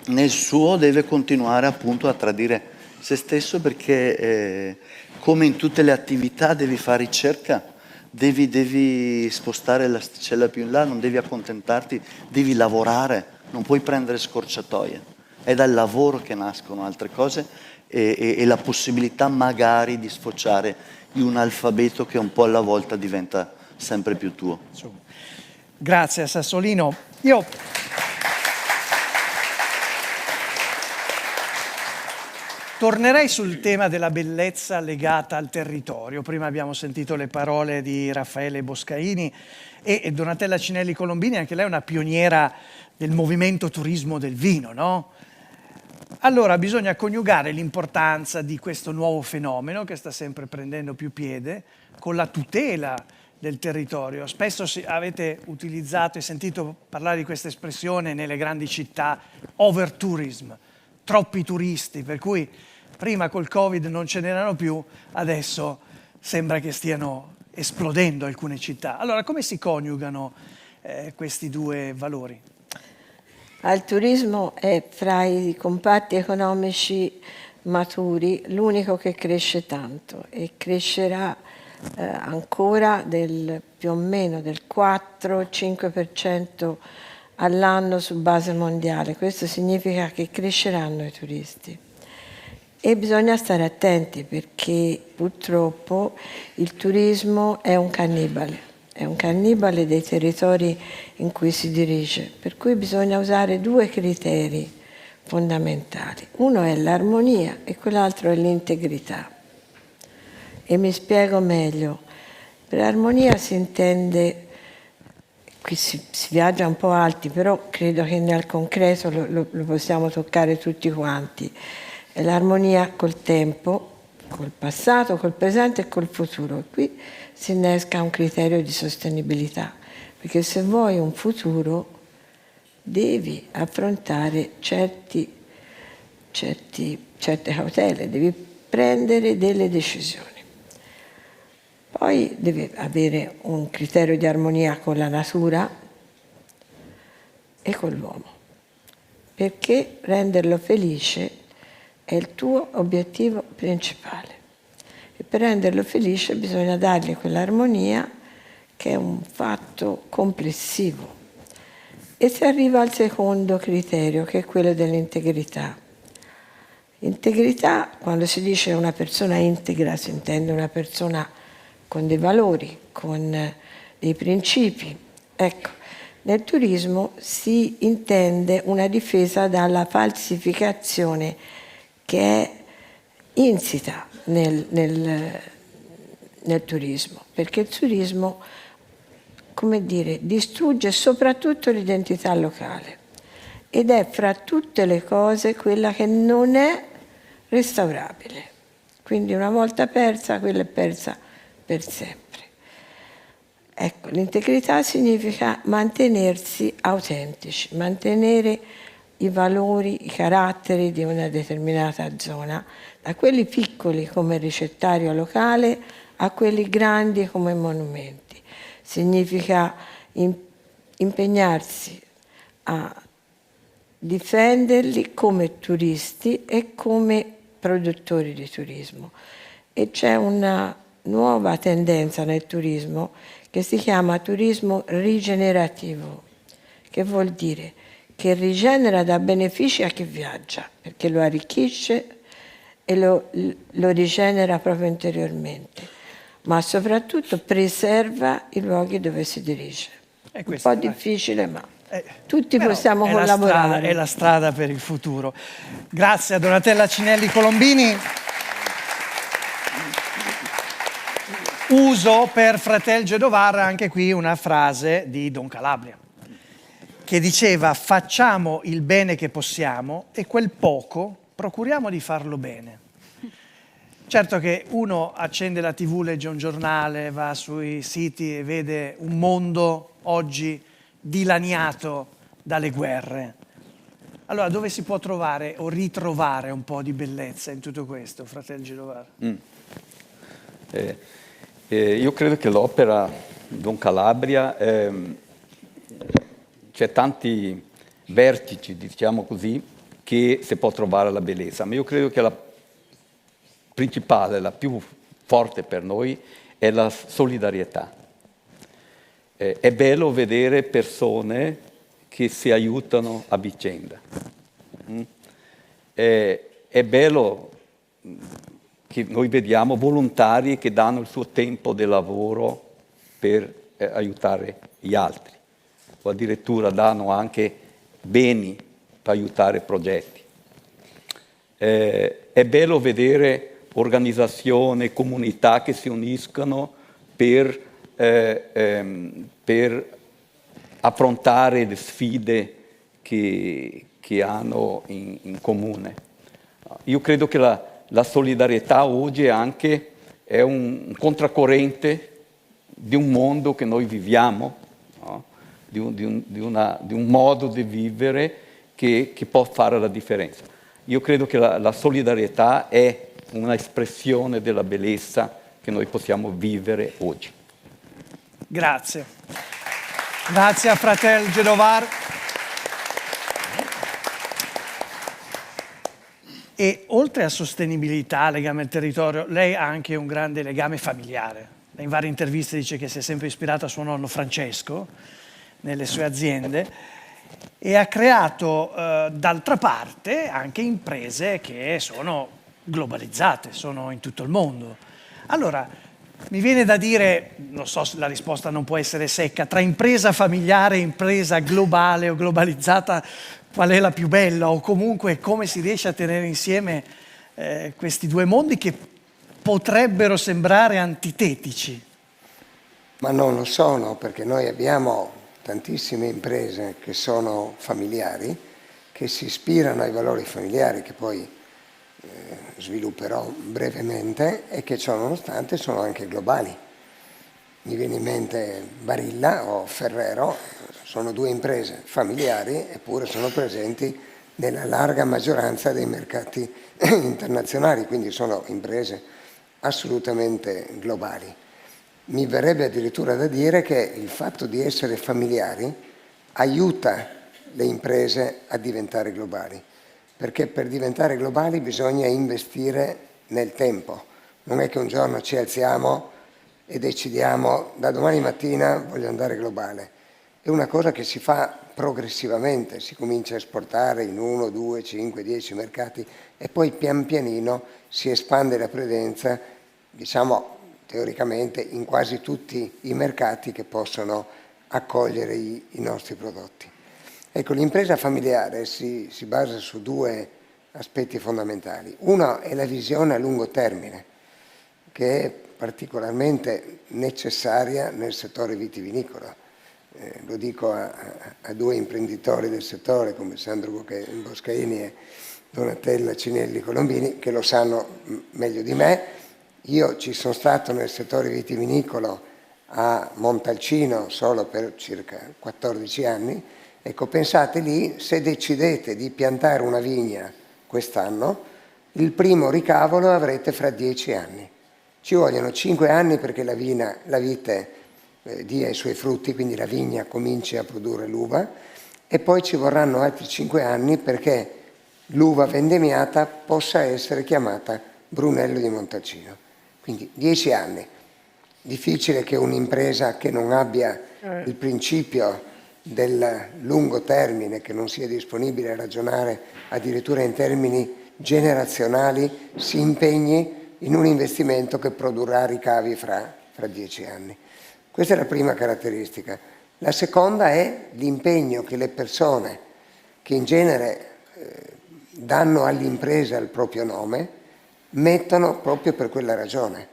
nel suo deve continuare appunto a tradire se stesso, perché come in tutte le attività devi fare ricerca, devi spostare l'asticella più in là, non devi accontentarti, devi lavorare, non puoi prendere scorciatoie. È dal lavoro che nascono altre cose e la possibilità magari di sfociare in un alfabeto che un po' alla volta diventa sempre più tuo. Grazie Sassolino. Io tornerei sul tema della bellezza legata al territorio. Prima abbiamo sentito le parole di Raffaele Boscaini e Donatella Cinelli Colombini, anche lei è una pioniera del movimento turismo del vino, no? Allora bisogna coniugare l'importanza di questo nuovo fenomeno che sta sempre prendendo più piede con la tutela del territorio. Spesso avete utilizzato e sentito parlare di questa espressione nelle grandi città, overtourism, troppi turisti, per cui prima col Covid non ce n'erano più, adesso sembra che stiano esplodendo alcune città. Allora come si coniugano questi due valori? Il turismo è fra i comparti economici maturi l'unico che cresce tanto e crescerà ancora più o meno del 4-5% all'anno su base mondiale. Questo significa che cresceranno i turisti. E bisogna stare attenti perché purtroppo il turismo è un cannibale dei territori in cui si dirige, per cui bisogna usare due criteri fondamentali. Uno è l'armonia e quell'altro è l'integrità. E mi spiego meglio. Per armonia si intende, qui si viaggia un po' alti, però credo che nel concreto lo possiamo toccare tutti quanti. È l'armonia col tempo, col passato, col presente e col futuro. Qui si innesca un criterio di sostenibilità, perché se vuoi un futuro devi affrontare certe cautele, devi prendere delle decisioni. Poi devi avere un criterio di armonia con la natura e con l'uomo, perché renderlo felice è il tuo obiettivo principale. E per renderlo felice bisogna dargli quell'armonia che è un fatto complessivo. E si arriva al secondo criterio, che è quello dell'integrità. Integrità, quando si dice una persona integra, si intende una persona con dei valori, con dei principi. Ecco, nel turismo si intende una difesa dalla falsificazione che è insita nel turismo, perché il turismo, come dire, distrugge soprattutto l'identità locale ed è fra tutte le cose quella che non è restaurabile. Quindi una volta persa, quella è persa per sempre. Ecco, l'integrità significa mantenersi autentici, mantenere i valori, i caratteri di una determinata zona, da quelli piccoli come il ricettario locale a quelli grandi come monumenti. Significa impegnarsi a difenderli come turisti e come produttori di turismo. E c'è una nuova tendenza nel turismo che si chiama turismo rigenerativo, che vuol dire che rigenera da benefici a chi viaggia, perché lo arricchisce e lo rigenera proprio interiormente, ma soprattutto preserva i luoghi dove si dirige. Un po' difficile, ma tutti possiamo collaborare. È la strada per il futuro. Grazie a Donatella Cinelli Colombini. Uso per Fratel Gedovar anche qui una frase di Don Calabria, che diceva: facciamo il bene che possiamo e quel poco procuriamo di farlo bene. Certo che uno accende la TV, legge un giornale, va sui siti e vede un mondo oggi dilaniato dalle guerre. Allora, dove si può trovare o ritrovare un po' di bellezza in tutto questo, Fratel Gedovar? Io credo che l'opera Don Calabria, c'è tanti vertici, diciamo così, che si può trovare la bellezza, ma io credo che la principale, la più forte per noi, è la solidarietà. È bello vedere persone che si aiutano a vicenda. È bello che noi vediamo volontari che danno il suo tempo di lavoro per aiutare gli altri, o addirittura danno anche beni per aiutare progetti. È bello vedere organizzazioni, comunità che si uniscono per affrontare le sfide che hanno in comune. Io credo che la solidarietà oggi anche è un contracorrente di un mondo che noi viviamo, no? di un modo di vivere che può fare la differenza. Io credo che la solidarietà è un'espressione della bellezza che noi possiamo vivere oggi. Grazie. Grazie a Fratel Gedovar. E oltre a sostenibilità, legame al territorio, lei ha anche un grande legame familiare. In varie interviste dice che si è sempre ispirata a suo nonno Francesco nelle sue aziende e ha creato d'altra parte anche imprese che sono globalizzate, sono in tutto il mondo. Allora, mi viene da dire, non so se la risposta non può essere secca, tra impresa familiare e impresa globale o globalizzata, qual è la più bella? O comunque come si riesce a tenere insieme questi due mondi che potrebbero sembrare antitetici? Ma non lo sono, perché noi abbiamo tantissime imprese che sono familiari, che si ispirano ai valori familiari, che poi svilupperò brevemente, e che ciò nonostante sono anche globali. Mi viene in mente Barilla o Ferrero, sono due imprese familiari, eppure sono presenti nella larga maggioranza dei mercati internazionali, quindi sono imprese assolutamente globali. Mi verrebbe addirittura da dire che il fatto di essere familiari aiuta le imprese a diventare globali, perché per diventare globali bisogna investire nel tempo. Non è che un giorno ci alziamo e decidiamo da domani mattina voglio andare globale. È una cosa che si fa progressivamente, si comincia a esportare in 1, 2, 5, 10 mercati e poi pian pianino si espande la presenza, diciamo teoricamente, in quasi tutti i mercati che possono accogliere i nostri prodotti. Ecco, l'impresa familiare si basa su due aspetti fondamentali. Uno è la visione a lungo termine, che è particolarmente necessaria nel settore vitivinicolo. Lo dico a due imprenditori del settore come Sandro Boscaini e Donatella Cinelli Colombini, che lo sanno meglio di me. Io ci sono stato nel settore vitivinicolo a Montalcino solo per circa 14 anni Ecco, pensate lì, se decidete di piantare una vigna quest'anno, il primo ricavo lo avrete fra 10 anni. Ci vogliono 5 anni perché la vite dia i suoi frutti, quindi la vigna cominci a produrre l'uva, e poi ci vorranno altri 5 anni perché l'uva vendemmiata possa essere chiamata Brunello di Montalcino. Quindi 10 anni. Difficile che un'impresa che non abbia il principio del lungo termine, che non sia disponibile a ragionare addirittura in termini generazionali, si impegni in un investimento che produrrà ricavi fra 10 anni. Questa è la prima caratteristica. La seconda è l'impegno che le persone, che in genere danno all'impresa il proprio nome, mettono proprio per quella ragione,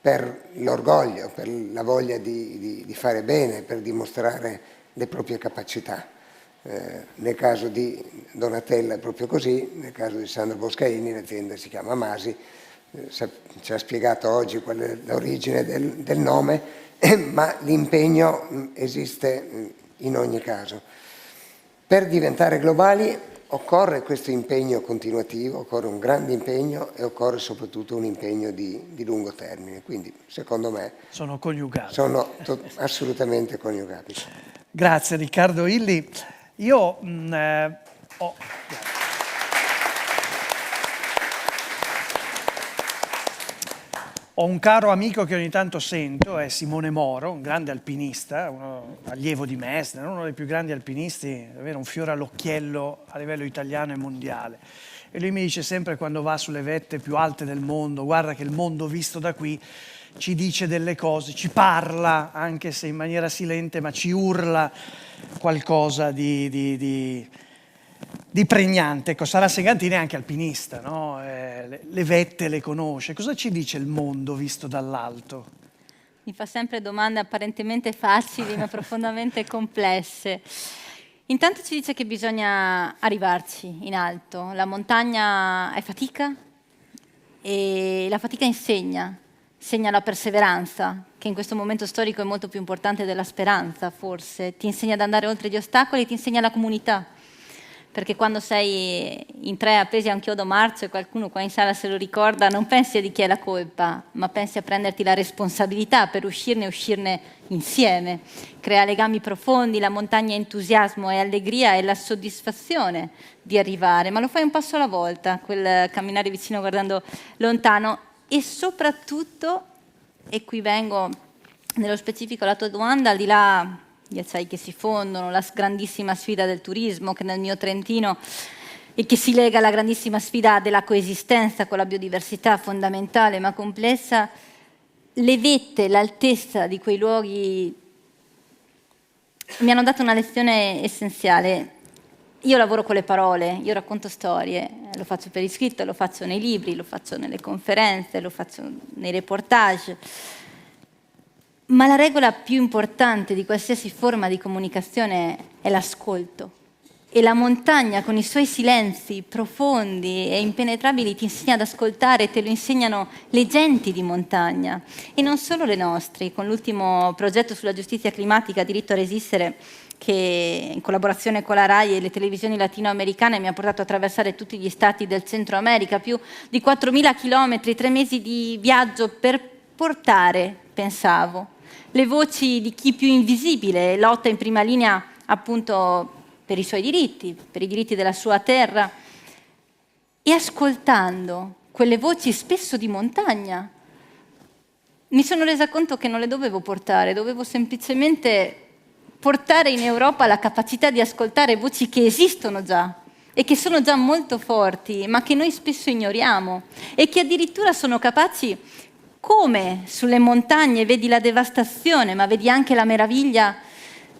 per l'orgoglio, per la voglia di fare bene, per dimostrare le proprie capacità. Nel caso di Donatella è proprio così, nel caso di Sandro Boscaini l'azienda si chiama Masi, ci ha spiegato oggi qual è l'origine del nome, ma l'impegno esiste in ogni caso. Per diventare globali occorre questo impegno continuativo, occorre un grande impegno e occorre soprattutto un impegno di lungo termine. Quindi, secondo me, sono coniugati. Sono assolutamente coniugati. Grazie Riccardo Illy. Io ho un caro amico che ogni tanto sento, è Simone Moro, un grande alpinista, uno allievo di Messner, uno dei più grandi alpinisti, davvero un fiore all'occhiello a livello italiano e mondiale. E lui mi dice sempre, quando va sulle vette più alte del mondo, guarda che il mondo visto da qui ci dice delle cose, ci parla, anche se in maniera silente, ma ci urla qualcosa di pregnante. Ecco, Sara Segantini è anche alpinista, no? Le vette le conosce. Cosa ci dice il mondo visto dall'alto? Mi fa sempre domande apparentemente facili ma profondamente complesse. Intanto ci dice che bisogna arrivarci in alto. La montagna è fatica e la fatica insegna la perseveranza, che in questo momento storico è molto più importante della speranza, forse. Ti insegna ad andare oltre gli ostacoli, ti insegna la comunità. Perché quando sei in 3 appesi a un chiodo marcio e qualcuno qua in sala se lo ricorda, non pensi a di chi è la colpa, ma pensi a prenderti la responsabilità per uscirne insieme. Crea legami profondi, la montagna è entusiasmo e allegria e la soddisfazione di arrivare, ma lo fai un passo alla volta, quel camminare vicino guardando lontano. E soprattutto, e qui vengo nello specifico alla tua domanda, al di là gli acciai che si fondono, la grandissima sfida del turismo che nel mio Trentino e che si lega alla grandissima sfida della coesistenza con la biodiversità fondamentale ma complessa, le vette, l'altezza di quei luoghi mi hanno dato una lezione essenziale. Io lavoro con le parole, io racconto storie, lo faccio per iscritto, lo faccio nei libri, lo faccio nelle conferenze, lo faccio nei reportage. Ma la regola più importante di qualsiasi forma di comunicazione è l'ascolto. E la montagna, con i suoi silenzi profondi e impenetrabili, ti insegna ad ascoltare, te lo insegnano le genti di montagna. E non solo le nostre. Con l'ultimo progetto sulla giustizia climatica, Diritto a resistere, che in collaborazione con la RAI e le televisioni latinoamericane mi ha portato a attraversare tutti gli stati del Centro America, più di 4.000 chilometri, 3 mesi di viaggio per portare, pensavo, le voci di chi più invisibile lotta in prima linea appunto per i suoi diritti, per i diritti della sua terra, e ascoltando quelle voci spesso di montagna mi sono resa conto che non le dovevo portare, dovevo semplicemente portare in Europa la capacità di ascoltare voci che esistono già e che sono già molto forti, ma che noi spesso ignoriamo e che addirittura sono capaci, come sulle montagne vedi la devastazione, ma vedi anche la meraviglia,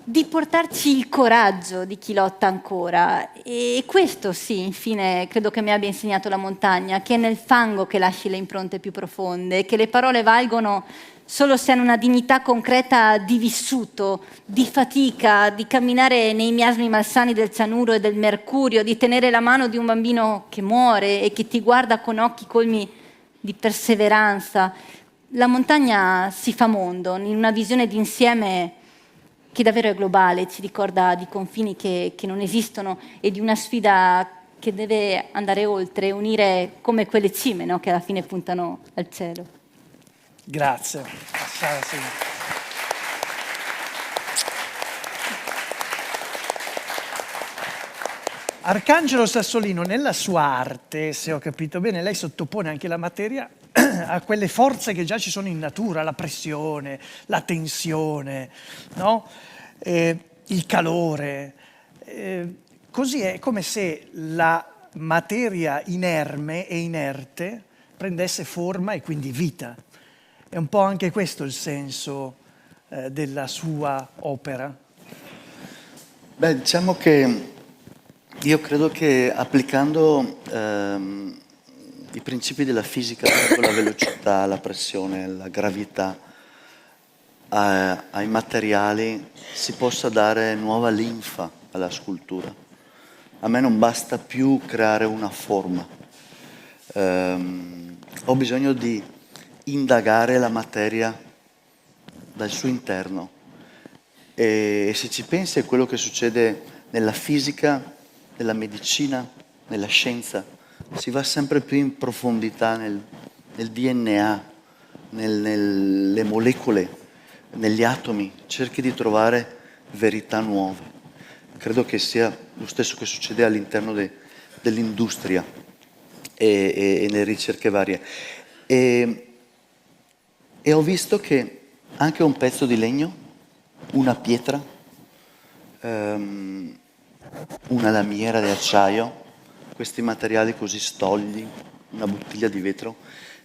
di portarci il coraggio di chi lotta ancora. E questo sì, infine, credo che mi abbia insegnato la montagna, che è nel fango che lasci le impronte più profonde, che le parole valgono solo se hanno una dignità concreta di vissuto, di fatica, di camminare nei miasmi malsani del cianuro e del mercurio, di tenere la mano di un bambino che muore e che ti guarda con occhi colmi di perseveranza. La montagna si fa mondo in una visione d'insieme che davvero è globale, ci ricorda di confini che non esistono e di una sfida che deve andare oltre, unire come quelle cime, no? Che alla fine puntano al cielo. Grazie. Arcangelo Sassolino, nella sua arte, se ho capito bene, lei sottopone anche la materia a quelle forze che già ci sono in natura, la pressione, la tensione, no? Il calore. Così è come se la materia inerme e inerte prendesse forma e quindi vita. È un po' anche questo il senso della sua opera? Beh, diciamo che io credo che applicando i principi della fisica, la velocità, la pressione, la gravità ai materiali si possa dare nuova linfa alla scultura. A me non basta più creare una forma, ho bisogno di indagare la materia dal suo interno e se ci pensi è quello che succede nella fisica, nella medicina, nella scienza, si va sempre più in profondità nel DNA, nelle molecole, negli atomi, cerchi di trovare verità nuove. Credo che sia lo stesso che succede all'interno dell'industria e nelle ricerche varie. E ho visto che anche un pezzo di legno, una pietra, una lamiera di acciaio, questi materiali così stolidi, una bottiglia di vetro,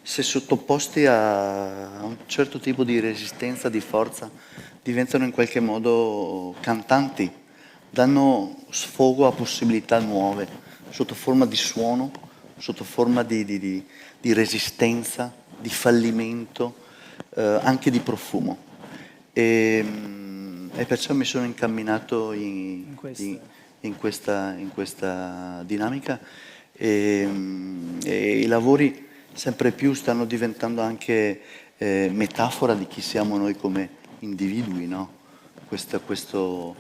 se sottoposti a un certo tipo di resistenza, di forza, diventano in qualche modo cantanti, danno sfogo a possibilità nuove, sotto forma di suono, sotto forma di resistenza, di fallimento, anche di profumo. E perciò mi sono incamminato in questa dinamica e i lavori sempre più stanno diventando anche metafora di chi siamo noi come individui, no? Questo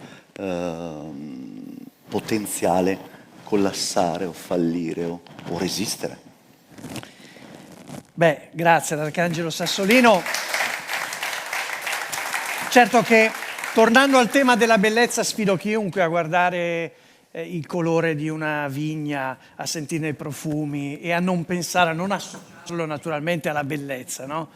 potenziale collassare o fallire o resistere. Beh, grazie ad Arcangelo Sassolino. Certo che, tornando al tema della bellezza, sfido chiunque a guardare il colore di una vigna, a sentirne i profumi e a non pensare, a non associarlo naturalmente alla bellezza, no?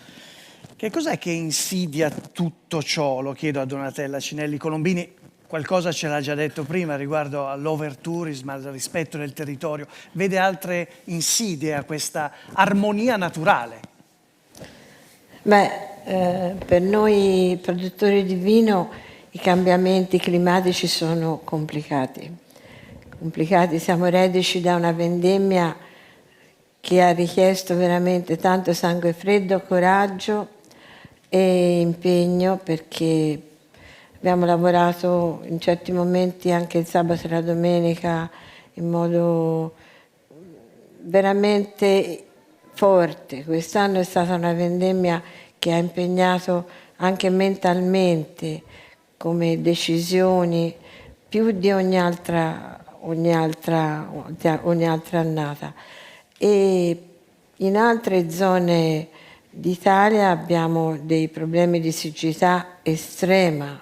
Che cos'è che insidia tutto ciò? Lo chiedo a Donatella Cinelli Colombini. Qualcosa ce l'ha già detto prima riguardo all'overtourism, al rispetto del territorio. Vede altre insidie a questa armonia naturale? Beh, per noi produttori di vino i cambiamenti climatici sono complicati. Siamo reduci da una vendemmia che ha richiesto veramente tanto sangue freddo, coraggio e impegno, perché abbiamo lavorato in certi momenti anche il sabato e la domenica in modo veramente forte. Quest'anno è stata una vendemmia che ha impegnato anche mentalmente, come decisioni, più di ogni altra annata. E in altre zone d'Italia abbiamo dei problemi di siccità estrema,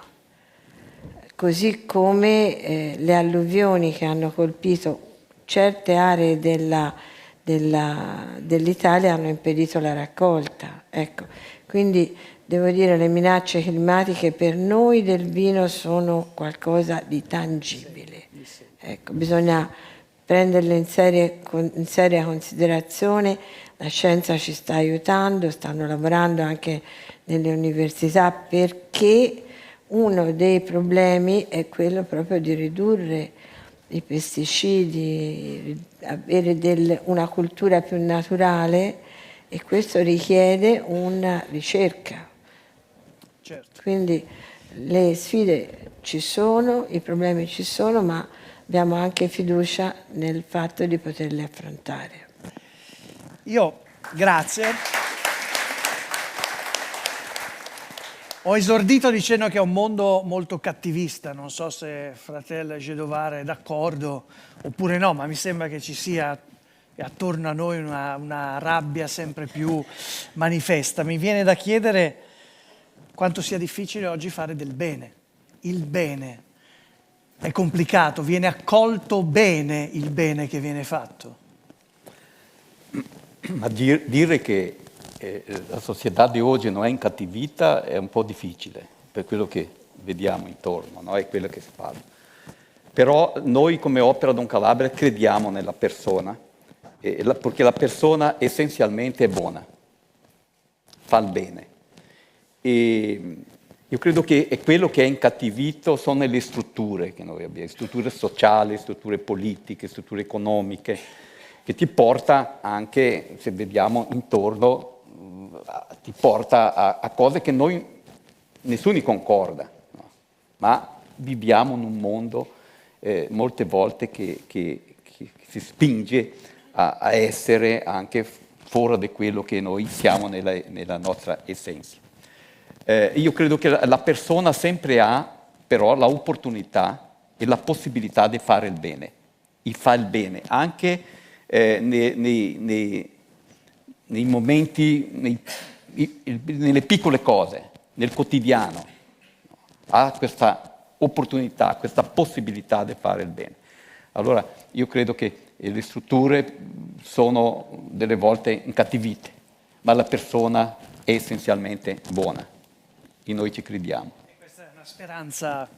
così come le alluvioni che hanno colpito certe aree dell'Italia hanno impedito la raccolta. Ecco. Quindi devo dire, le minacce climatiche per noi del vino sono qualcosa di tangibile. Ecco, bisogna prenderle in seria considerazione. La scienza ci sta aiutando, stanno lavorando anche nelle università, perché uno dei problemi è quello proprio di ridurre i pesticidi, avere una cultura più naturale, e questo richiede una ricerca. Certo. Quindi le sfide ci sono, i problemi ci sono, ma abbiamo anche fiducia nel fatto di poterli affrontare. Io, grazie. Ho esordito dicendo che è un mondo molto cattivista, non so se fratello Gedovare è d'accordo oppure no, ma mi sembra che ci sia attorno a noi una rabbia sempre più manifesta. Mi viene da chiedere quanto sia difficile oggi fare del bene. Il bene è complicato, viene accolto bene il bene che viene fatto? Ma dire che la società di oggi non è incattivita è un po' difficile, per quello che vediamo intorno, no? È quello che si parla. Però noi come Opera Don Calabria crediamo nella persona, perché la persona essenzialmente è buona, fa il bene. E io credo che è quello che è incattivito sono le strutture che noi abbiamo, strutture sociali, strutture politiche, strutture economiche, che ti porta anche, se vediamo intorno, ti porta a cose che nessuno concorda, no? Ma viviamo in un mondo molte volte che si spinge a essere anche fuori di quello che noi siamo nella nostra essenza. Io credo che la persona sempre ha però l'opportunità e la possibilità di fare il bene, anche nei momenti, nelle piccole cose, nel quotidiano, ha questa opportunità, questa possibilità di fare il bene. Allora io credo che le strutture sono delle volte incattivite, ma la persona è essenzialmente buona e noi ci crediamo. E questa è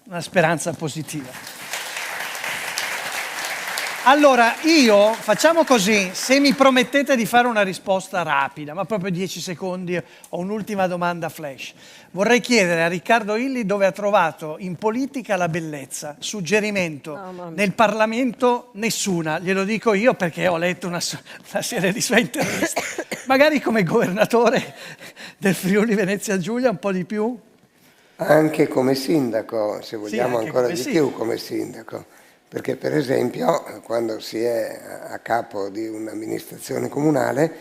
una speranza positiva. Allora, facciamo così, se mi promettete di fare una risposta rapida, ma proprio 10 secondi, ho un'ultima domanda flash. Vorrei chiedere a Riccardo Illy dove ha trovato in politica la bellezza. Suggerimento, nel Parlamento nessuna, glielo dico io perché ho letto una serie di suoi interviste. Magari come governatore del Friuli Venezia Giulia un po' di più? Anche come sindaco, se vogliamo anche ancora come di più come sindaco. Perché per esempio quando si è a capo di un'amministrazione comunale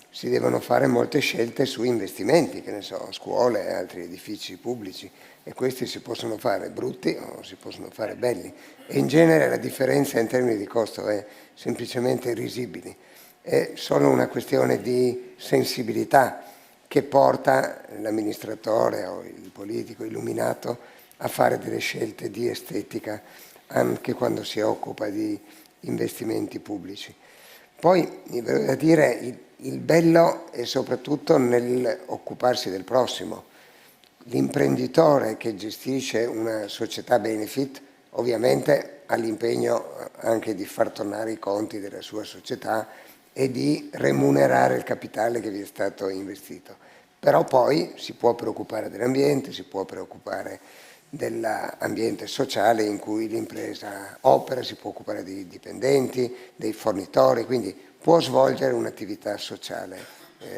si devono fare molte scelte su investimenti, che ne so, scuole e altri edifici pubblici, e questi si possono fare brutti o si possono fare belli, e in genere la differenza in termini di costo è semplicemente risibile. È solo una questione di sensibilità che porta l'amministratore o il politico illuminato a fare delle scelte di estetica anche quando si occupa di investimenti pubblici. Poi mi verrebbe da dire il bello è soprattutto nell'occuparsi del prossimo. L'imprenditore che gestisce una società benefit ovviamente ha l'impegno anche di far tornare i conti della sua società e di remunerare il capitale che vi è stato investito. Però poi si può preoccupare dell'ambiente, si può preoccupare dell'ambiente sociale in cui l'impresa opera, si può occupare dei dipendenti, dei fornitori, quindi può svolgere un'attività sociale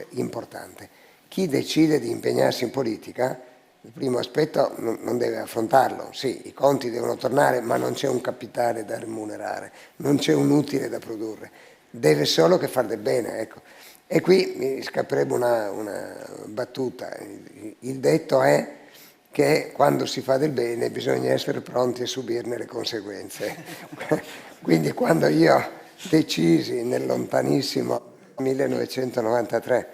importante. Chi decide di impegnarsi in politica, il primo aspetto non deve affrontarlo. Sì, i conti devono tornare, ma non c'è un capitale da remunerare, non c'è un utile da produrre, deve solo che far del bene, ecco. E qui mi scapperebbe una battuta. Il detto è che quando si fa del bene bisogna essere pronti a subirne le conseguenze. Quindi quando io decisi nel lontanissimo 1993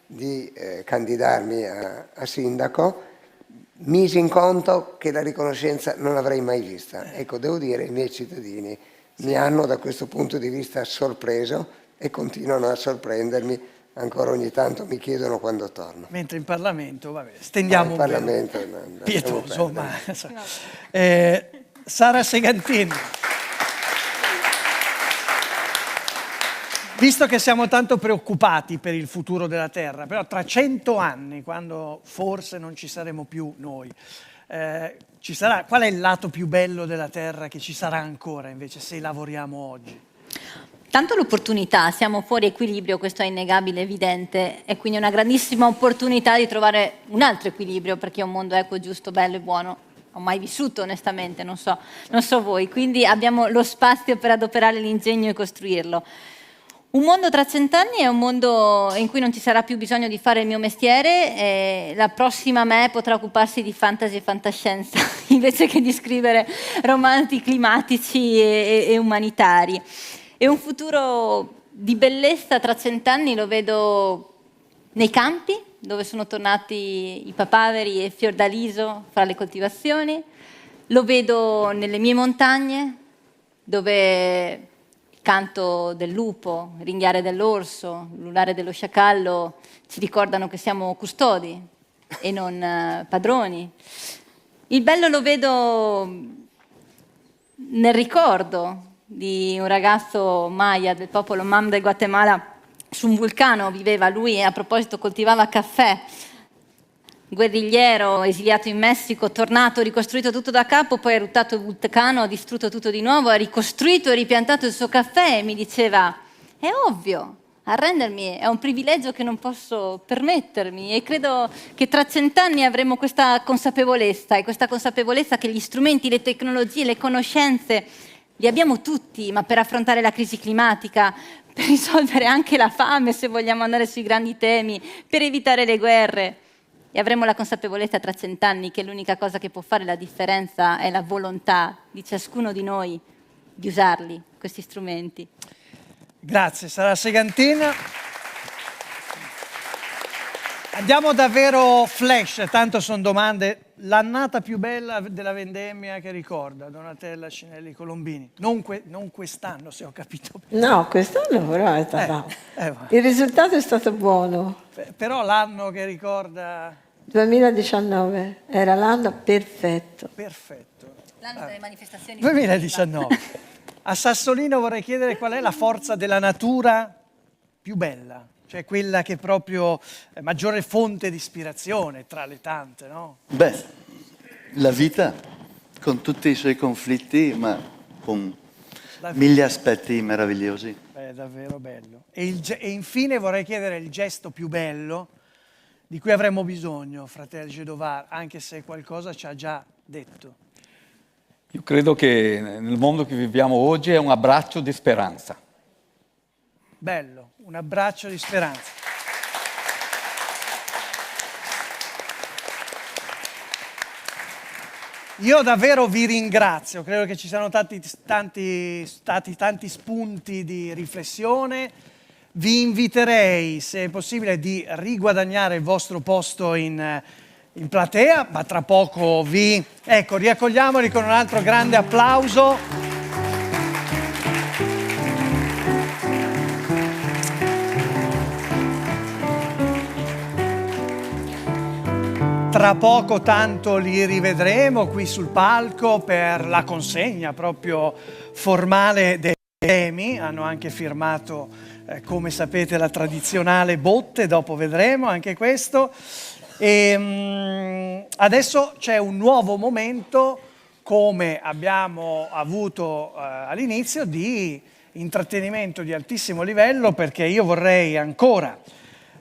di candidarmi a sindaco, misi in conto che la riconoscenza non l'avrei mai vista. Ecco, devo dire, i miei cittadini mi hanno da questo punto di vista sorpreso e continuano a sorprendermi. Ancora ogni tanto mi chiedono quando torno. Mentre in Parlamento, vabbè, stendiamo un Parlamento pietoso. Sara Segantini. Visto che siamo tanto preoccupati per il futuro della Terra, però tra 100 anni, quando forse non ci saremo più noi, qual è il lato più bello della Terra che ci sarà ancora invece se lavoriamo oggi? Tanto l'opportunità, siamo fuori equilibrio, questo è innegabile, evidente, e quindi è una grandissima opportunità di trovare un altro equilibrio, perché è un mondo equo, giusto, bello e buono. Ho mai vissuto onestamente, non so voi, quindi abbiamo lo spazio per adoperare l'ingegno e costruirlo. Un mondo tra 100 anni è un mondo in cui non ci sarà più bisogno di fare il mio mestiere e la prossima me potrà occuparsi di fantasy e fantascienza invece che di scrivere romanzi climatici e umanitari. E un futuro di bellezza tra 100 anni lo vedo nei campi, dove sono tornati i papaveri e fiordaliso fra le coltivazioni. Lo vedo nelle mie montagne, dove il canto del lupo, il ringhiare dell'orso, l'ulare dello sciacallo ci ricordano che siamo custodi e non padroni. Il bello lo vedo nel ricordo di un ragazzo maya del popolo Mam del Guatemala. Su un vulcano viveva lui e a proposito coltivava caffè. Guerrigliero, esiliato in Messico, tornato, ricostruito tutto da capo, poi ha eruttato il vulcano, ha distrutto tutto di nuovo, ha ricostruito e ripiantato il suo caffè e mi diceva: è ovvio, arrendermi è un privilegio che non posso permettermi, e credo che tra 100 anni avremo questa consapevolezza, e questa consapevolezza che gli strumenti, le tecnologie, le conoscenze li abbiamo tutti, ma per affrontare la crisi climatica, per risolvere anche la fame, se vogliamo andare sui grandi temi, per evitare le guerre. E avremo la consapevolezza tra 100 anni che l'unica cosa che può fare la differenza è la volontà di ciascuno di noi di usarli, questi strumenti. Grazie, Sara Segantin. Andiamo davvero flash, tanto sono domande. L'annata più bella della vendemmia che ricorda, Donatella Cinelli Colombini? Non quest'anno, se ho capito bene. No, quest'anno però è stato... Il risultato è stato buono. Però l'anno che ricorda... 2019 era l'anno perfetto. Perfetto. L'anno delle manifestazioni. 2019. A Sassolino vorrei chiedere qual è la forza della natura più bella, cioè quella che proprio è maggiore fonte di ispirazione tra le tante, no? Beh, la vita con tutti i suoi conflitti, ma con mille aspetti meravigliosi. È davvero bello. E infine vorrei chiedere il gesto più bello di cui avremmo bisogno, fratello Gedovar, anche se qualcosa ci ha già detto. Io credo che nel mondo che viviamo oggi è un abbraccio di speranza. Bello, un abbraccio di speranza. Io davvero vi ringrazio, credo che ci siano stati tanti spunti di riflessione. Vi inviterei, se è possibile, di riguadagnare il vostro posto in platea, ma tra poco vi... Ecco, riaccogliamoli con un altro grande applauso. Tra poco tanto li rivedremo qui sul palco per la consegna proprio formale dei premi. Hanno anche firmato, come sapete, la tradizionale botte, dopo vedremo anche questo. E adesso c'è un nuovo momento, come abbiamo avuto all'inizio, di intrattenimento di altissimo livello, perché io vorrei ancora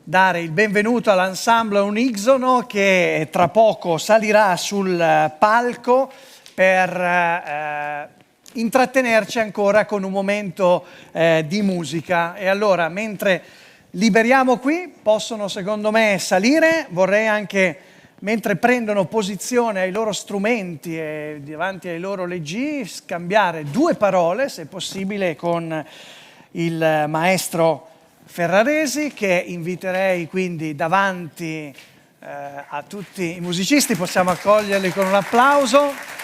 dare il benvenuto all'ensemble Unixono che tra poco salirà sul palco per intrattenerci ancora con un momento di musica. E allora, mentre liberiamo qui, possono secondo me salire. Vorrei anche, mentre prendono posizione ai loro strumenti e davanti ai loro leggii, scambiare due parole, se possibile, con il maestro Ferraresi, che inviterei quindi davanti a tutti i musicisti. Possiamo accoglierli con un applauso.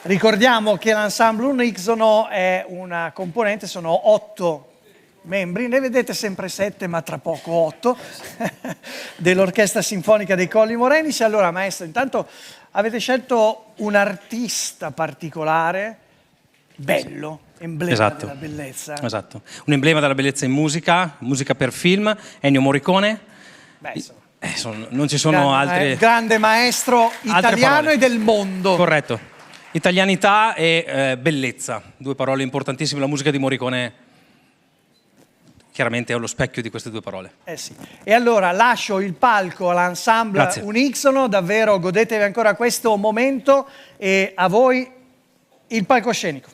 Ricordiamo che l'ensemble Unixono è una componente, sono 8 membri, ne vedete sempre 7 ma tra poco 8, dell'Orchestra Sinfonica dei Colli Morenici. Allora maestro, intanto avete scelto un artista particolare, bello, emblema della bellezza. Esatto, un emblema della bellezza in musica, musica per film, Ennio Morricone. Non ci sono altri... Grande maestro italiano e del mondo. Corretto. Italianità e bellezza, due parole importantissime. La musica di Morricone chiaramente è allo specchio di queste due parole. Sì. E allora lascio il palco all'ensemble Unixono, davvero godetevi ancora questo momento, e a voi il palcoscenico.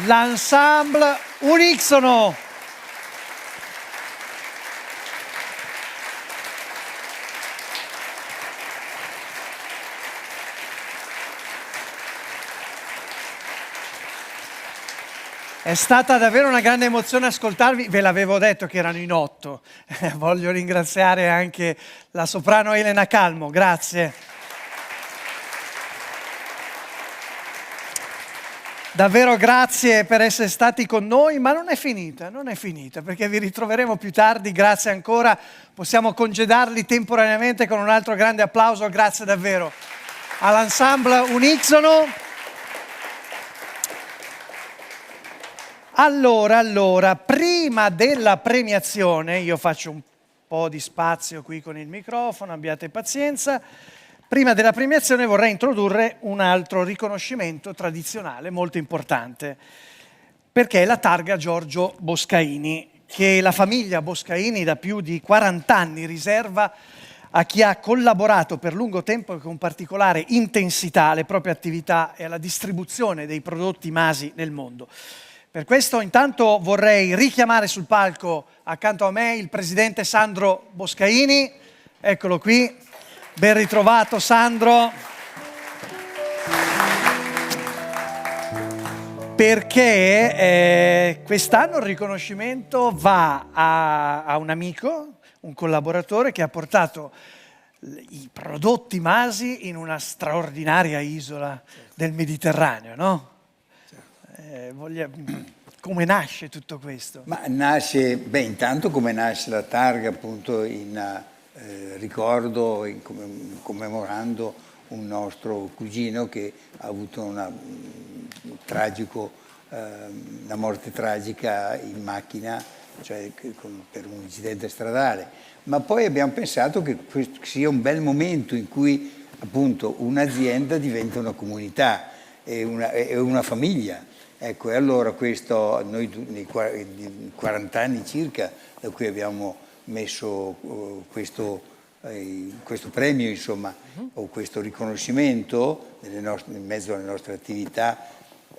l'ensemble Unisono. È stata davvero una grande emozione ascoltarvi, ve l'avevo detto che erano in 8. Voglio ringraziare anche la soprano Elena Calmo, grazie. Davvero grazie per essere stati con noi, ma non è finita, perché vi ritroveremo più tardi, grazie ancora. Possiamo congedarli temporaneamente con un altro grande applauso, grazie davvero all'ensemble Unisono. Allora, prima della premiazione, io faccio un po' di spazio qui con il microfono, abbiate pazienza. Prima della premiazione vorrei introdurre un altro riconoscimento tradizionale molto importante, perché è la targa Giorgio Boscaini, che la famiglia Boscaini da più di 40 anni riserva a chi ha collaborato per lungo tempo e con particolare intensità alle proprie attività e alla distribuzione dei prodotti Masi nel mondo. Per questo intanto vorrei richiamare sul palco accanto a me il presidente Sandro Boscaini, eccolo qui, ben ritrovato Sandro, perché quest'anno il riconoscimento va a un amico, un collaboratore che ha portato i prodotti Masi in una straordinaria isola del Mediterraneo, no? Come nasce tutto questo? Ma nasce, intanto come nasce la targa appunto in ricordo, commemorando un nostro cugino che ha avuto una morte tragica in macchina, cioè per un incidente stradale. Ma poi abbiamo pensato che questo sia un bel momento in cui appunto un'azienda diventa una comunità e una famiglia. Ecco, e allora questo, noi nei 40 anni circa da cui abbiamo messo questo premio, insomma, o questo riconoscimento in mezzo alle nostre attività,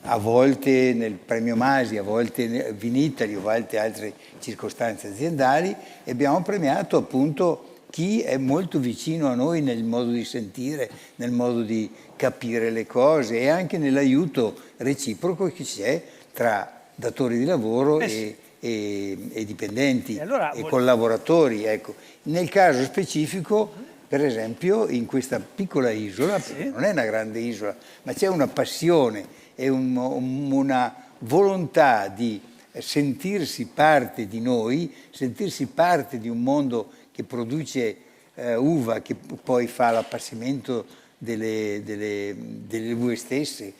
a volte nel premio Masi, a volte Vinitaly, a volte altre circostanze aziendali, e abbiamo premiato appunto chi è molto vicino a noi nel modo di sentire, nel modo di capire le cose e anche nell'aiuto reciproco che c'è tra datori di lavoro e dipendenti e collaboratori. Ecco. Nel caso specifico, per esempio, in questa piccola isola, non è una grande isola, ma c'è una passione e una volontà di sentirsi parte di noi, sentirsi parte di un mondo che produce uva, che poi fa l'appassimento delle uve stesse,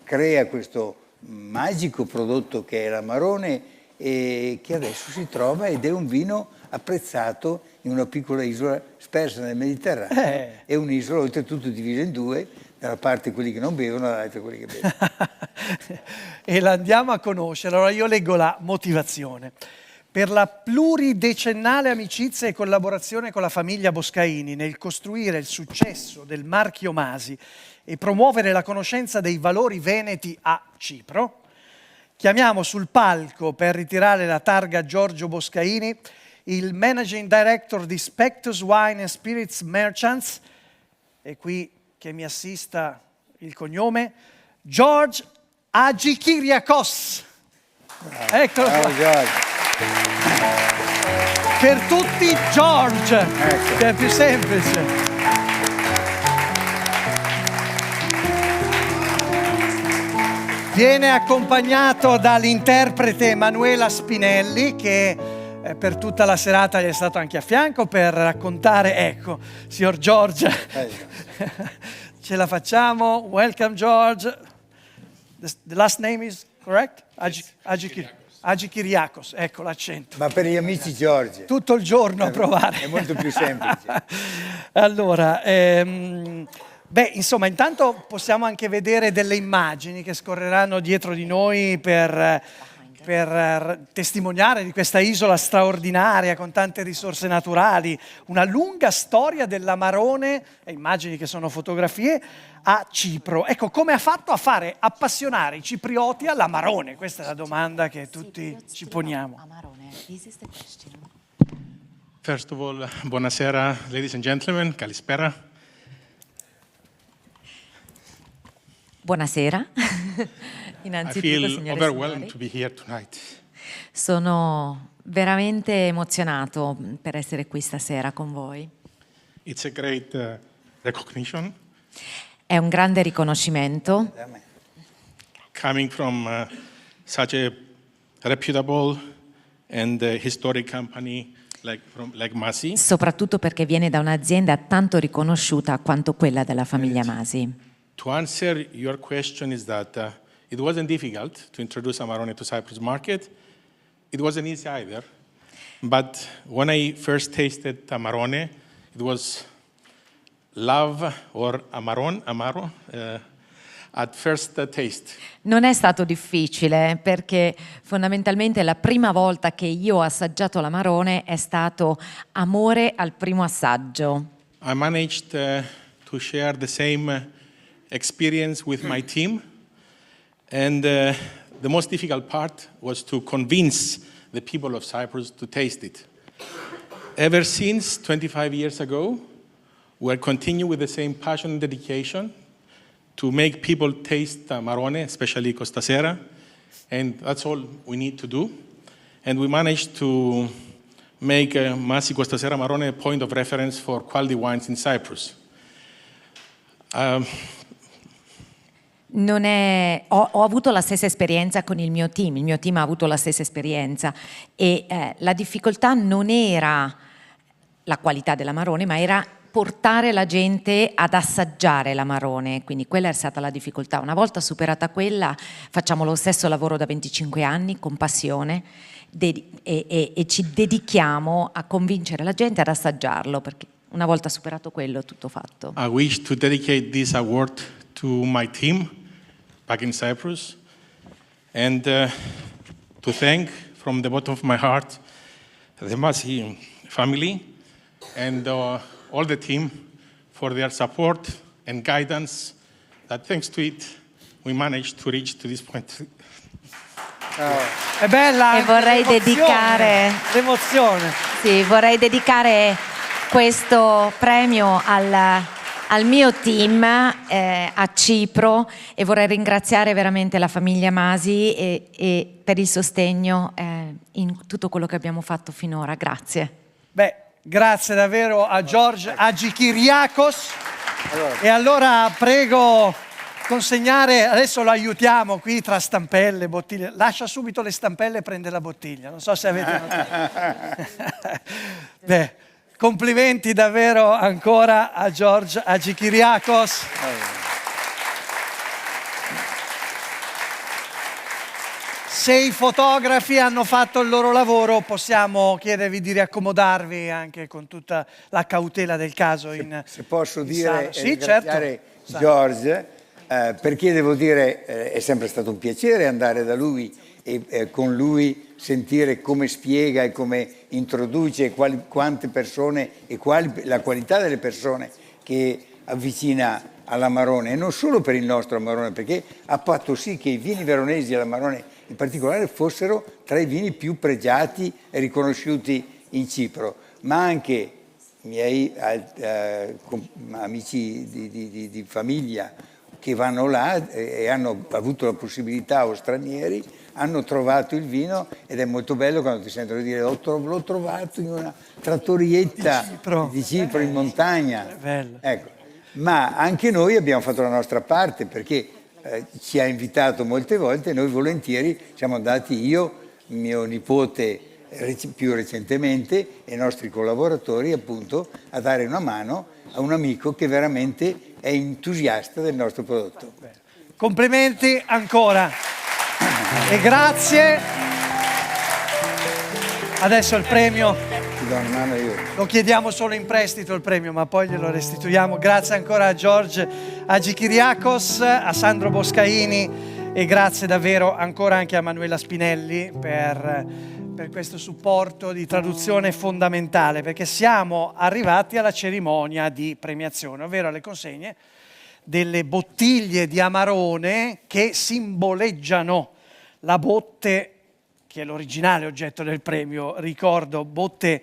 crea questo magico prodotto che è l'Amarone e che adesso si trova ed è un vino apprezzato in una piccola isola spersa nel Mediterraneo. È un'isola oltretutto divisa in due, da una parte quelli che non bevono, dall'altra quelli che bevono. E la andiamo a conoscere. Allora io leggo la motivazione. Per la pluridecennale amicizia e collaborazione con la famiglia Boscaini nel costruire il successo del marchio Masi e promuovere la conoscenza dei valori veneti a Cipro, chiamiamo sul palco per ritirare la targa Giorgio Boscaini il Managing Director di Spectus Wine and Spirits Merchants, e qui che mi assista il cognome, George Hadjikyriacos. Eccolo qua. George. Per tutti George, che è più semplice. Viene accompagnato dall'interprete Emanuela Spinelli, che per tutta la serata gli è stato anche a fianco per raccontare, ecco, signor George, ce la facciamo. Welcome George. The last name is correct? Hadjikyriacos, ecco l'accento. Ma per gli amici Giorgio. Tutto il giorno a provare. È molto più semplice. Allora, insomma, intanto possiamo anche vedere delle immagini che scorreranno dietro di noi per per testimoniare di questa isola straordinaria con tante risorse naturali, una lunga storia dell'Amarone, e immagini che sono fotografie, a Cipro. Ecco, come ha fatto a fare appassionare i ciprioti all'Amarone? Questa è la domanda che tutti ci poniamo. First of all, buonasera, ladies and gentlemen, kalispera. Buonasera. I Innanzitutto, feel signore e overwhelmed signori, to be here tonight. sono veramente emozionato per essere qui stasera con voi. It's a great recognition È un grande riconoscimento coming from such a reputable and historic company like Masi. soprattutto perché viene da un'azienda tanto riconosciuta quanto quella della famiglia Masi. To answer your question is that it wasn't difficult to introduce Amarone to Cyprus market. It wasn't easy either. But when I first tasted Amarone, it was love or amaro at first taste. Non è stato difficile perché fondamentalmente la prima volta che io ho assaggiato l'Amarone è stato amore al primo assaggio. I managed to share the same experience with my team, and the most difficult part was to convince the people of Cyprus to taste it. Ever since 25 years ago, we'll continue with the same passion and dedication to make people taste Amarone, especially Costa Sera, and that's all we need to do. And we managed to make Masi Costa Sera Amarone a point of reference for quality wines in Cyprus. Ho avuto la stessa esperienza con il mio team ha avuto la stessa esperienza e la difficoltà non era la qualità dell'Amarone, ma era portare la gente ad assaggiare l'Amarone, quindi quella è stata la difficoltà. Una volta superata quella, facciamo lo stesso lavoro da 25 anni con passione e ci dedichiamo a convincere la gente ad assaggiarlo, perché una volta superato quello, tutto fatto. I wish to dedicate this award to my team back in Cyprus and to thank from the bottom of my heart the Masi family and all the team for their support and guidance that thanks to it we managed to reach to this point. È bella e vorrei dedicare l'emozione. Sì, vorrei dedicare questo premio al mio team a Cipro e vorrei ringraziare veramente la famiglia Masi e per il sostegno in tutto quello che abbiamo fatto finora. Grazie. Beh, grazie davvero a George Hadjikyriacos. E allora prego consegnare, adesso lo aiutiamo qui tra stampelle, bottiglie. Lascia subito le stampelle e prende la bottiglia. Non so se avete notato. Beh, complimenti davvero ancora a George Hadjikyriacos. Se i fotografi hanno fatto il loro lavoro, possiamo chiedervi di riaccomodarvi anche con tutta la cautela del caso. Se posso dire, sì, ringraziare certo. George, perché devo dire, è sempre stato un piacere andare da lui e con lui sentire come spiega e come introduce quante persone e la qualità delle persone che avvicina all'Amarone, e non solo per il nostro Amarone, perché ha fatto sì che i vini veronesi e l'Amarone in particolare fossero tra i vini più pregiati e riconosciuti in Cipro, ma anche miei amici di famiglia che vanno là e hanno avuto la possibilità, o stranieri, hanno trovato il vino, ed è molto bello quando ti sentono dire l'ho trovato in una trattorietta di Cipro in montagna. Ecco. Ma anche noi abbiamo fatto la nostra parte, perché ci ha invitato molte volte e noi volentieri siamo andati, io, mio nipote più recentemente e i nostri collaboratori, appunto, a dare una mano a un amico che veramente è entusiasta del nostro prodotto. Complimenti ancora e grazie. Adesso il premio ti do una mano io. Lo chiediamo solo in prestito il premio, ma poi glielo restituiamo. Grazie ancora a George Hadjikyriacos, a Sandro Boscaini e grazie davvero ancora anche a Manuela Spinelli per questo supporto di traduzione fondamentale, perché siamo arrivati alla cerimonia di premiazione, ovvero alle consegne delle bottiglie di Amarone che simboleggiano la botte, che è l'originale oggetto del premio, ricordo, botte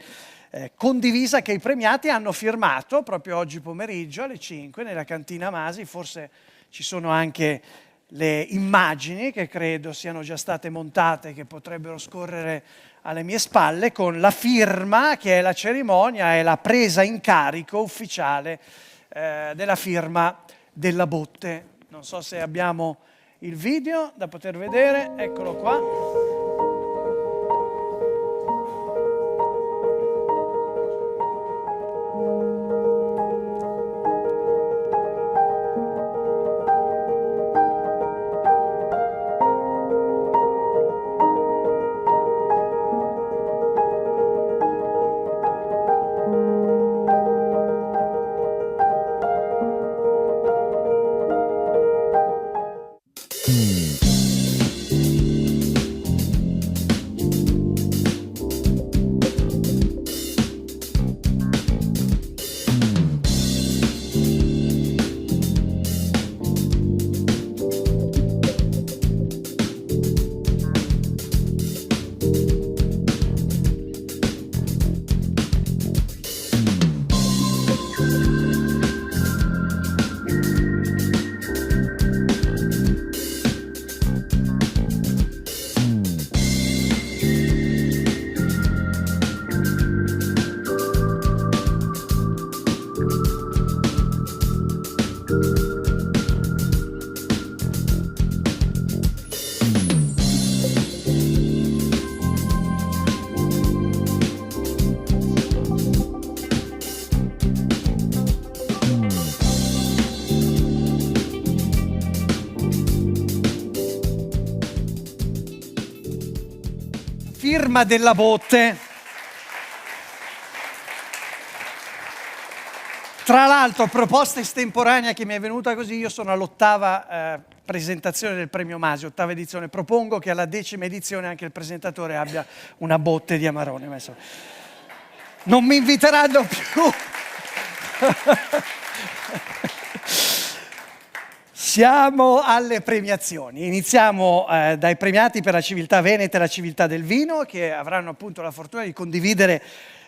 condivisa che i premiati hanno firmato proprio oggi pomeriggio alle 5 nella cantina Masi. Forse ci sono anche le immagini che credo siano già state montate, che potrebbero scorrere alle mie spalle, con la firma, che è la cerimonia, è la presa in carico ufficiale della firma della botte. Non so se abbiamo il video da poter vedere, eccolo qua. Firma della botte. Tra l'altro, proposta estemporanea che mi è venuta così, io sono all'8ª presentazione del premio Masi, 8ª edizione, propongo che alla 10ª edizione anche il presentatore abbia una botte di Amarone. Non mi inviteranno più. Siamo alle premiazioni. Iniziamo dai premiati per la civiltà veneta e la civiltà del vino, che avranno appunto la fortuna di condividere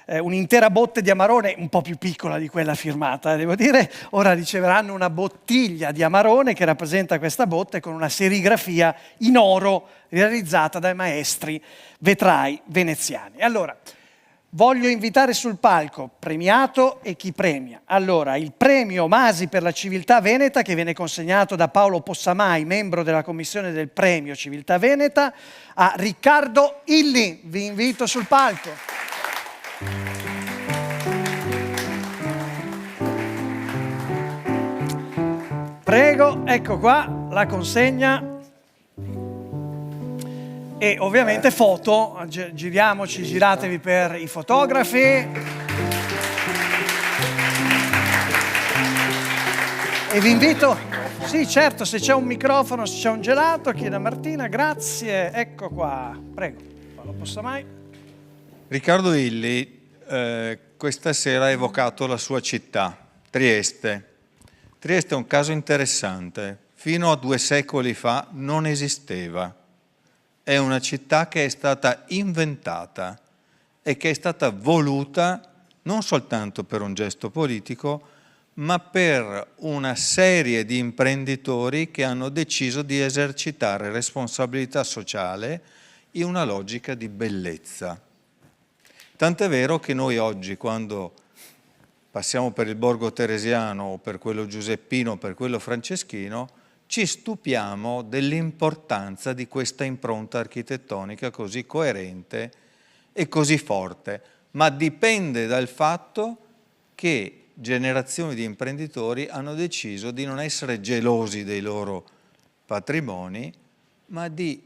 un'intera botte di Amarone, un po' più piccola di quella firmata, devo dire. Ora riceveranno una bottiglia di Amarone che rappresenta questa botte con una serigrafia in oro realizzata dai maestri vetrai veneziani. Allora, voglio invitare sul palco premiato e chi premia. Allora, il premio Masi per la civiltà veneta, che viene consegnato da Paolo Possamai, membro della commissione del premio Civiltà Veneta, a Riccardo Illi. Vi invito sul palco. Prego, ecco qua la consegna. E ovviamente foto, giriamoci, giratevi per i fotografi. E vi invito, sì certo, se c'è un microfono, se c'è un gelato, chieda a Martina, grazie, ecco qua, prego, lo posso mai? Riccardo Illi questa sera ha evocato la sua città, Trieste. Trieste è un caso interessante, fino a 2 secoli fa non esisteva. È una città che è stata inventata e che è stata voluta non soltanto per un gesto politico, ma per una serie di imprenditori che hanno deciso di esercitare responsabilità sociale in una logica di bellezza. Tant'è vero che noi oggi, quando passiamo per il Borgo Teresiano o per quello Giuseppino o per quello Franceschino, ci stupiamo dell'importanza di questa impronta architettonica così coerente e così forte, ma dipende dal fatto che generazioni di imprenditori hanno deciso di non essere gelosi dei loro patrimoni, ma di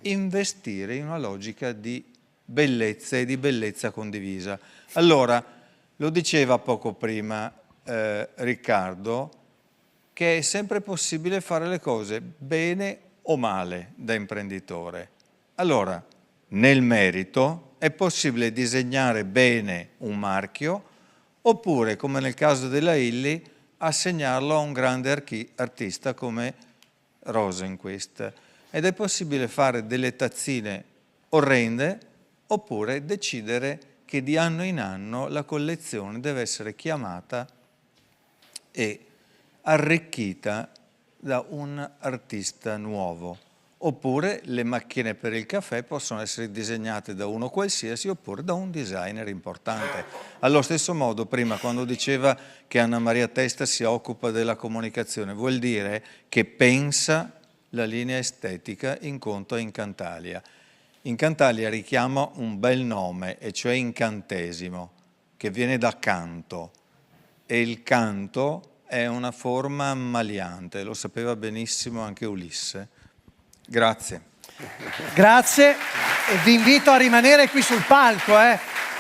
investire in una logica di bellezza e di bellezza condivisa. Allora, lo diceva poco prima Riccardo, che è sempre possibile fare le cose bene o male da imprenditore? Allora, nel merito è possibile disegnare bene un marchio oppure, come nel caso della Illy, assegnarlo a un grande artista come Rosenquist. Ed è possibile fare delle tazzine orrende oppure decidere che di anno in anno la collezione deve essere chiamata e arricchita da un artista nuovo. Oppure le macchine per il caffè possono essere disegnate da uno qualsiasi oppure da un designer importante. Allo stesso modo, prima quando diceva che Anna Maria Testa si occupa della comunicazione, vuol dire che pensa la linea estetica in conto a Incantalia. Incantalia richiama un bel nome, e cioè incantesimo, che viene da canto, e il canto è una forma ammaliante, lo sapeva benissimo anche Ulisse. Grazie. Grazie, e vi invito a rimanere qui sul palco,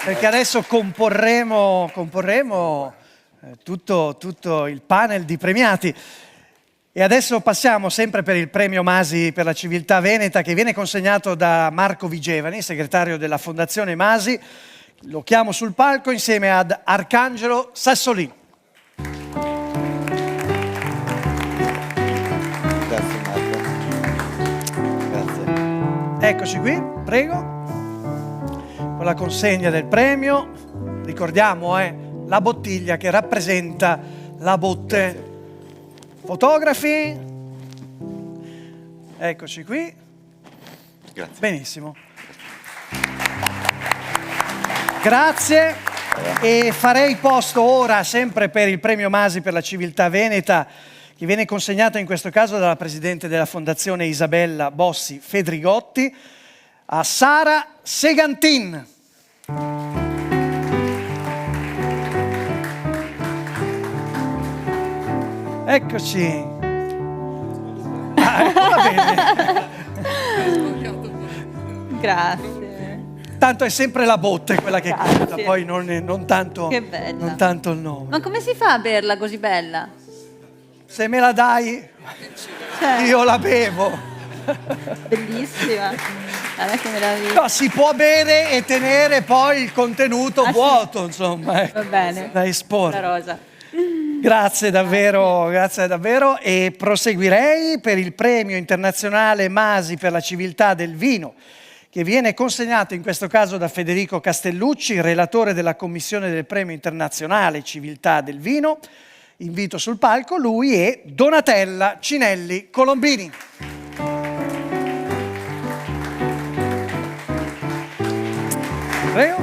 perché adesso comporremo tutto il panel di premiati. E adesso passiamo sempre per il premio Masi per la civiltà veneta, che viene consegnato da Marco Vigevani, segretario della Fondazione Masi. Lo chiamo sul palco insieme ad Arcangelo Sassolini. Grazie Marco. Grazie. Eccoci qui, prego. Con la consegna del premio, ricordiamo la bottiglia che rappresenta la botte. Grazie. Fotografi, eccoci qui. Grazie. Benissimo. Grazie, e farei posto ora, sempre per il premio Masi per la civiltà veneta, che viene consegnato in questo caso dalla Presidente della Fondazione Isabella Bossi Fedrigotti, a Sara Segantin. Eccoci. Va bene. Grazie. Tanto è sempre la botte quella che Grazie. conta, poi non tanto Che bella. non tanto il nome. Ma come si fa a berla così bella? Se me la dai, Cioè, io la bevo. bellissima. Guarda che meraviglia. No, si può bere e tenere poi il contenuto vuoto, sì. insomma. Va bene. Da esporre. La rosa. Grazie davvero, grazie davvero, e proseguirei per il premio internazionale Masi per la civiltà del vino, che viene consegnato in questo caso da Federico Castellucci, relatore della commissione del premio internazionale Civiltà del Vino. Invito sul palco lui e Donatella Cinelli Colombini. Prego.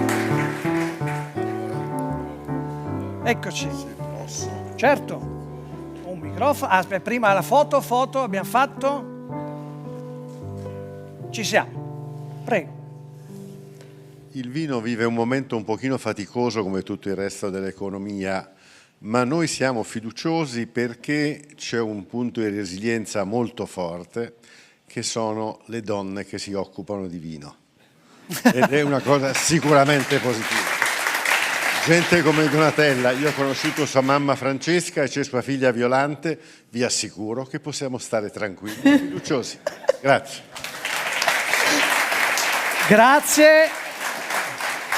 Eccoci. Certo, un microfono. Aspetta, prima la foto abbiamo fatto. Ci siamo. Prego. Il vino vive un momento un pochino faticoso come tutto il resto dell'economia, ma noi siamo fiduciosi perché c'è un punto di resilienza molto forte, che sono le donne che si occupano di vino. Ed è una cosa sicuramente positiva. Gente come Donatella, io ho conosciuto sua mamma Francesca e c'è sua figlia Violante, vi assicuro che possiamo stare tranquilli e fiduciosi. Grazie. Grazie.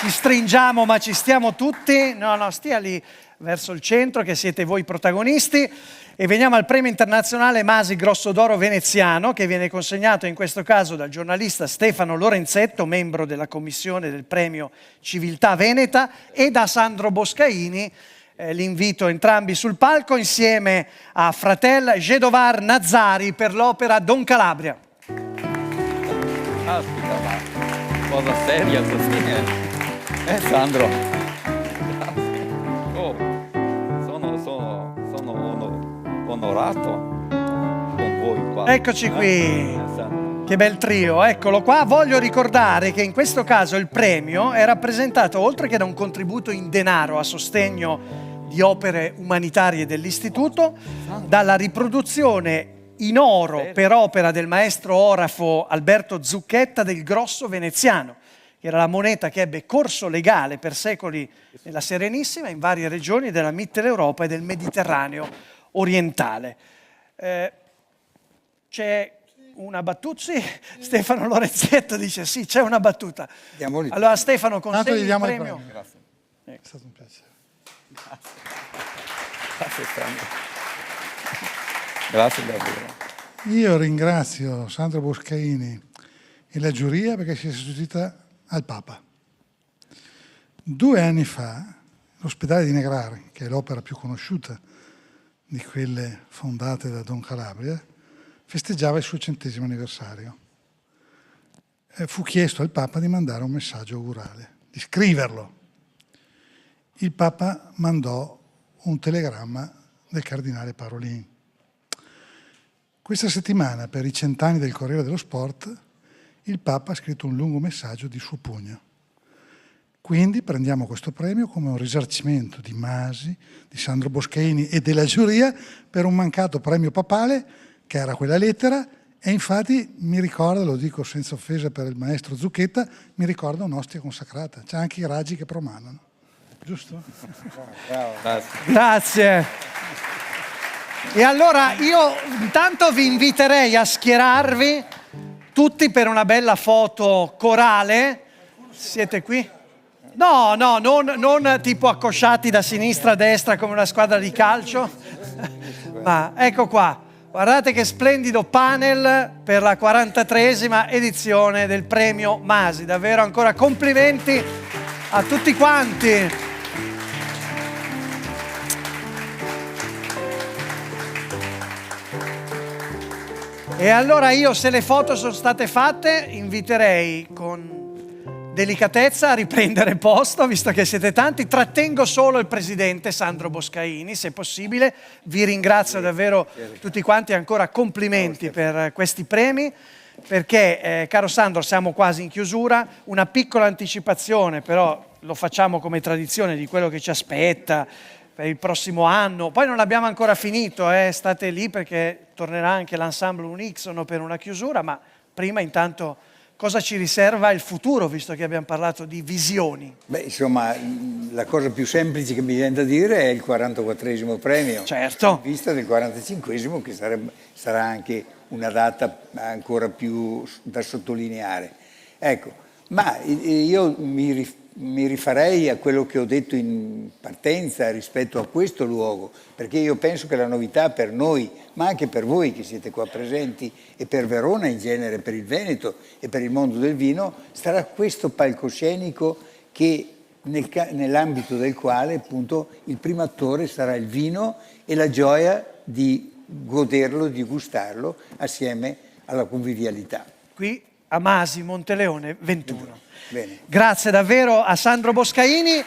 Ci stringiamo, ma ci stiamo tutti. No, stia lì verso il centro, che siete voi protagonisti. E veniamo al premio internazionale Masi Grosso d'Oro veneziano, che viene consegnato in questo caso dal giornalista Stefano Lorenzetto, membro della commissione del premio Civiltà Veneta, e da Sandro Boscaini. L'invito entrambi sul palco insieme a Fratel Gedovar Nazzari per l'opera Don Calabria. Aspetta, ma cosa seria così, Sandro? Oh, sono onorato con voi qua. Eccoci qui, che bel trio, eccolo qua. Voglio ricordare che in questo caso il premio è rappresentato, oltre che da un contributo in denaro a sostegno di opere umanitarie dell'istituto, dalla riproduzione in oro per opera del maestro orafo Alberto Zucchetta del Grosso veneziano, che era la moneta che ebbe corso legale per secoli nella Serenissima, in varie regioni della Mitteleuropa e del Mediterraneo orientale. C'è una battuta? Sì, Stefano Lorenzetto dice sì, c'è una battuta. Diamoli. Allora Stefano, Tanto consegni gli il diamo il premio. premio. Grazie. È stato un piacere. Grazie Sandro. Grazie davvero. Io ringrazio Sandro Boscaini e la giuria perché si è sostituita al Papa. 2 anni fa l'ospedale di Negrare, che è l'opera più conosciuta di quelle fondate da Don Calabria, festeggiava il suo 100° anniversario. Fu chiesto al Papa di mandare un messaggio augurale, di scriverlo. Il Papa mandò un telegramma del cardinale Parolin. Questa settimana, per i 100 anni del Corriere dello Sport, il Papa ha scritto un lungo messaggio di suo pugno. Quindi prendiamo questo premio come un risarcimento di Masi, di Sandro Boscaini e della giuria per un mancato premio papale, che era quella lettera, e infatti mi ricorda, lo dico senza offesa per il maestro Zucchetta, mi ricorda un'ostia consacrata. C'è anche i raggi che promanano. Giusto? Grazie. E allora io intanto vi inviterei a schierarvi tutti per una bella foto corale. Siete qui? No, non tipo accosciati da sinistra a destra come una squadra di calcio. Ma ecco qua, guardate che splendido panel per la 43esima edizione del premio Masi. Davvero ancora complimenti a tutti quanti. E allora io, se le foto sono state fatte, inviterei con delicatezza a riprendere posto, visto che siete tanti. Trattengo solo il presidente Sandro Boscaini, se possibile. Vi ringrazio davvero tutti quanti, ancora complimenti per questi premi, perché, caro Sandro, siamo quasi in chiusura. Una piccola anticipazione, però lo facciamo come tradizione, di quello che ci aspetta per il prossimo anno. Poi non abbiamo ancora finito, state lì perché tornerà anche l'ensemble Unisono per una chiusura, ma prima intanto cosa ci riserva il futuro, visto che abbiamo parlato di visioni? Beh, insomma, la cosa più semplice che mi viene da dire è il 44esimo premio. Certo. In vista del 45esimo, che sarà anche una data ancora più da sottolineare. Ecco, ma io mi rifarei a quello che ho detto in partenza rispetto a questo luogo, perché io penso che la novità per noi, ma anche per voi che siete qua presenti, e per Verona in genere, per il Veneto e per il mondo del vino, sarà questo palcoscenico che nell'ambito del quale appunto il primo attore sarà il vino e la gioia di goderlo, di gustarlo assieme alla convivialità. Qui a Masi, Monteleone 21. Bene. Grazie davvero a Sandro Boscaini.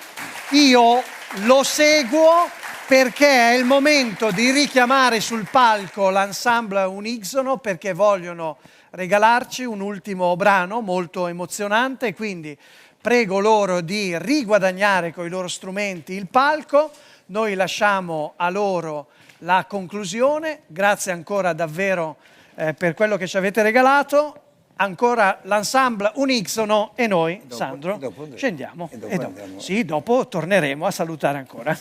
Io lo seguo perché è il momento di richiamare sul palco l'ensemble Unisono, perché vogliono regalarci un ultimo brano molto emozionante, quindi prego loro di riguadagnare con i loro strumenti il palco. Noi lasciamo a loro la conclusione. Grazie ancora davvero per quello che ci avete regalato. Ancora l'ensemble Unisono e noi, Sandro, scendiamo. Sì, dopo torneremo a salutare ancora.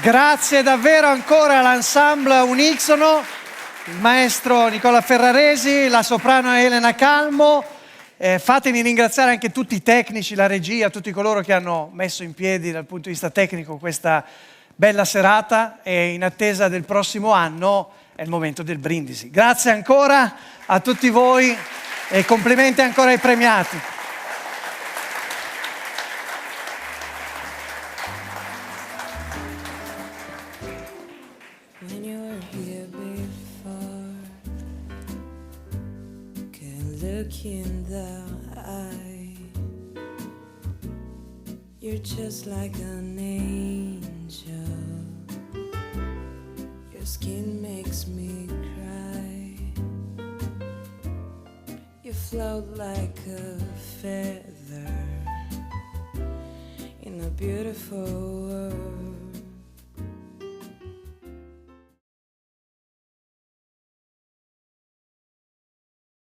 Grazie davvero ancora all'ensemble Unisono, il maestro Nicola Ferraresi, la soprano Elena Calmo. Fatemi ringraziare anche tutti i tecnici, la regia, tutti coloro che hanno messo in piedi dal punto di vista tecnico questa bella serata, e in attesa del prossimo anno è il momento del brindisi. Grazie ancora a tutti voi e complimenti ancora ai premiati. When you were here before, can look in the eye. You're just like an angel. Your skin makes me cry. You float like a feather in a beautiful world.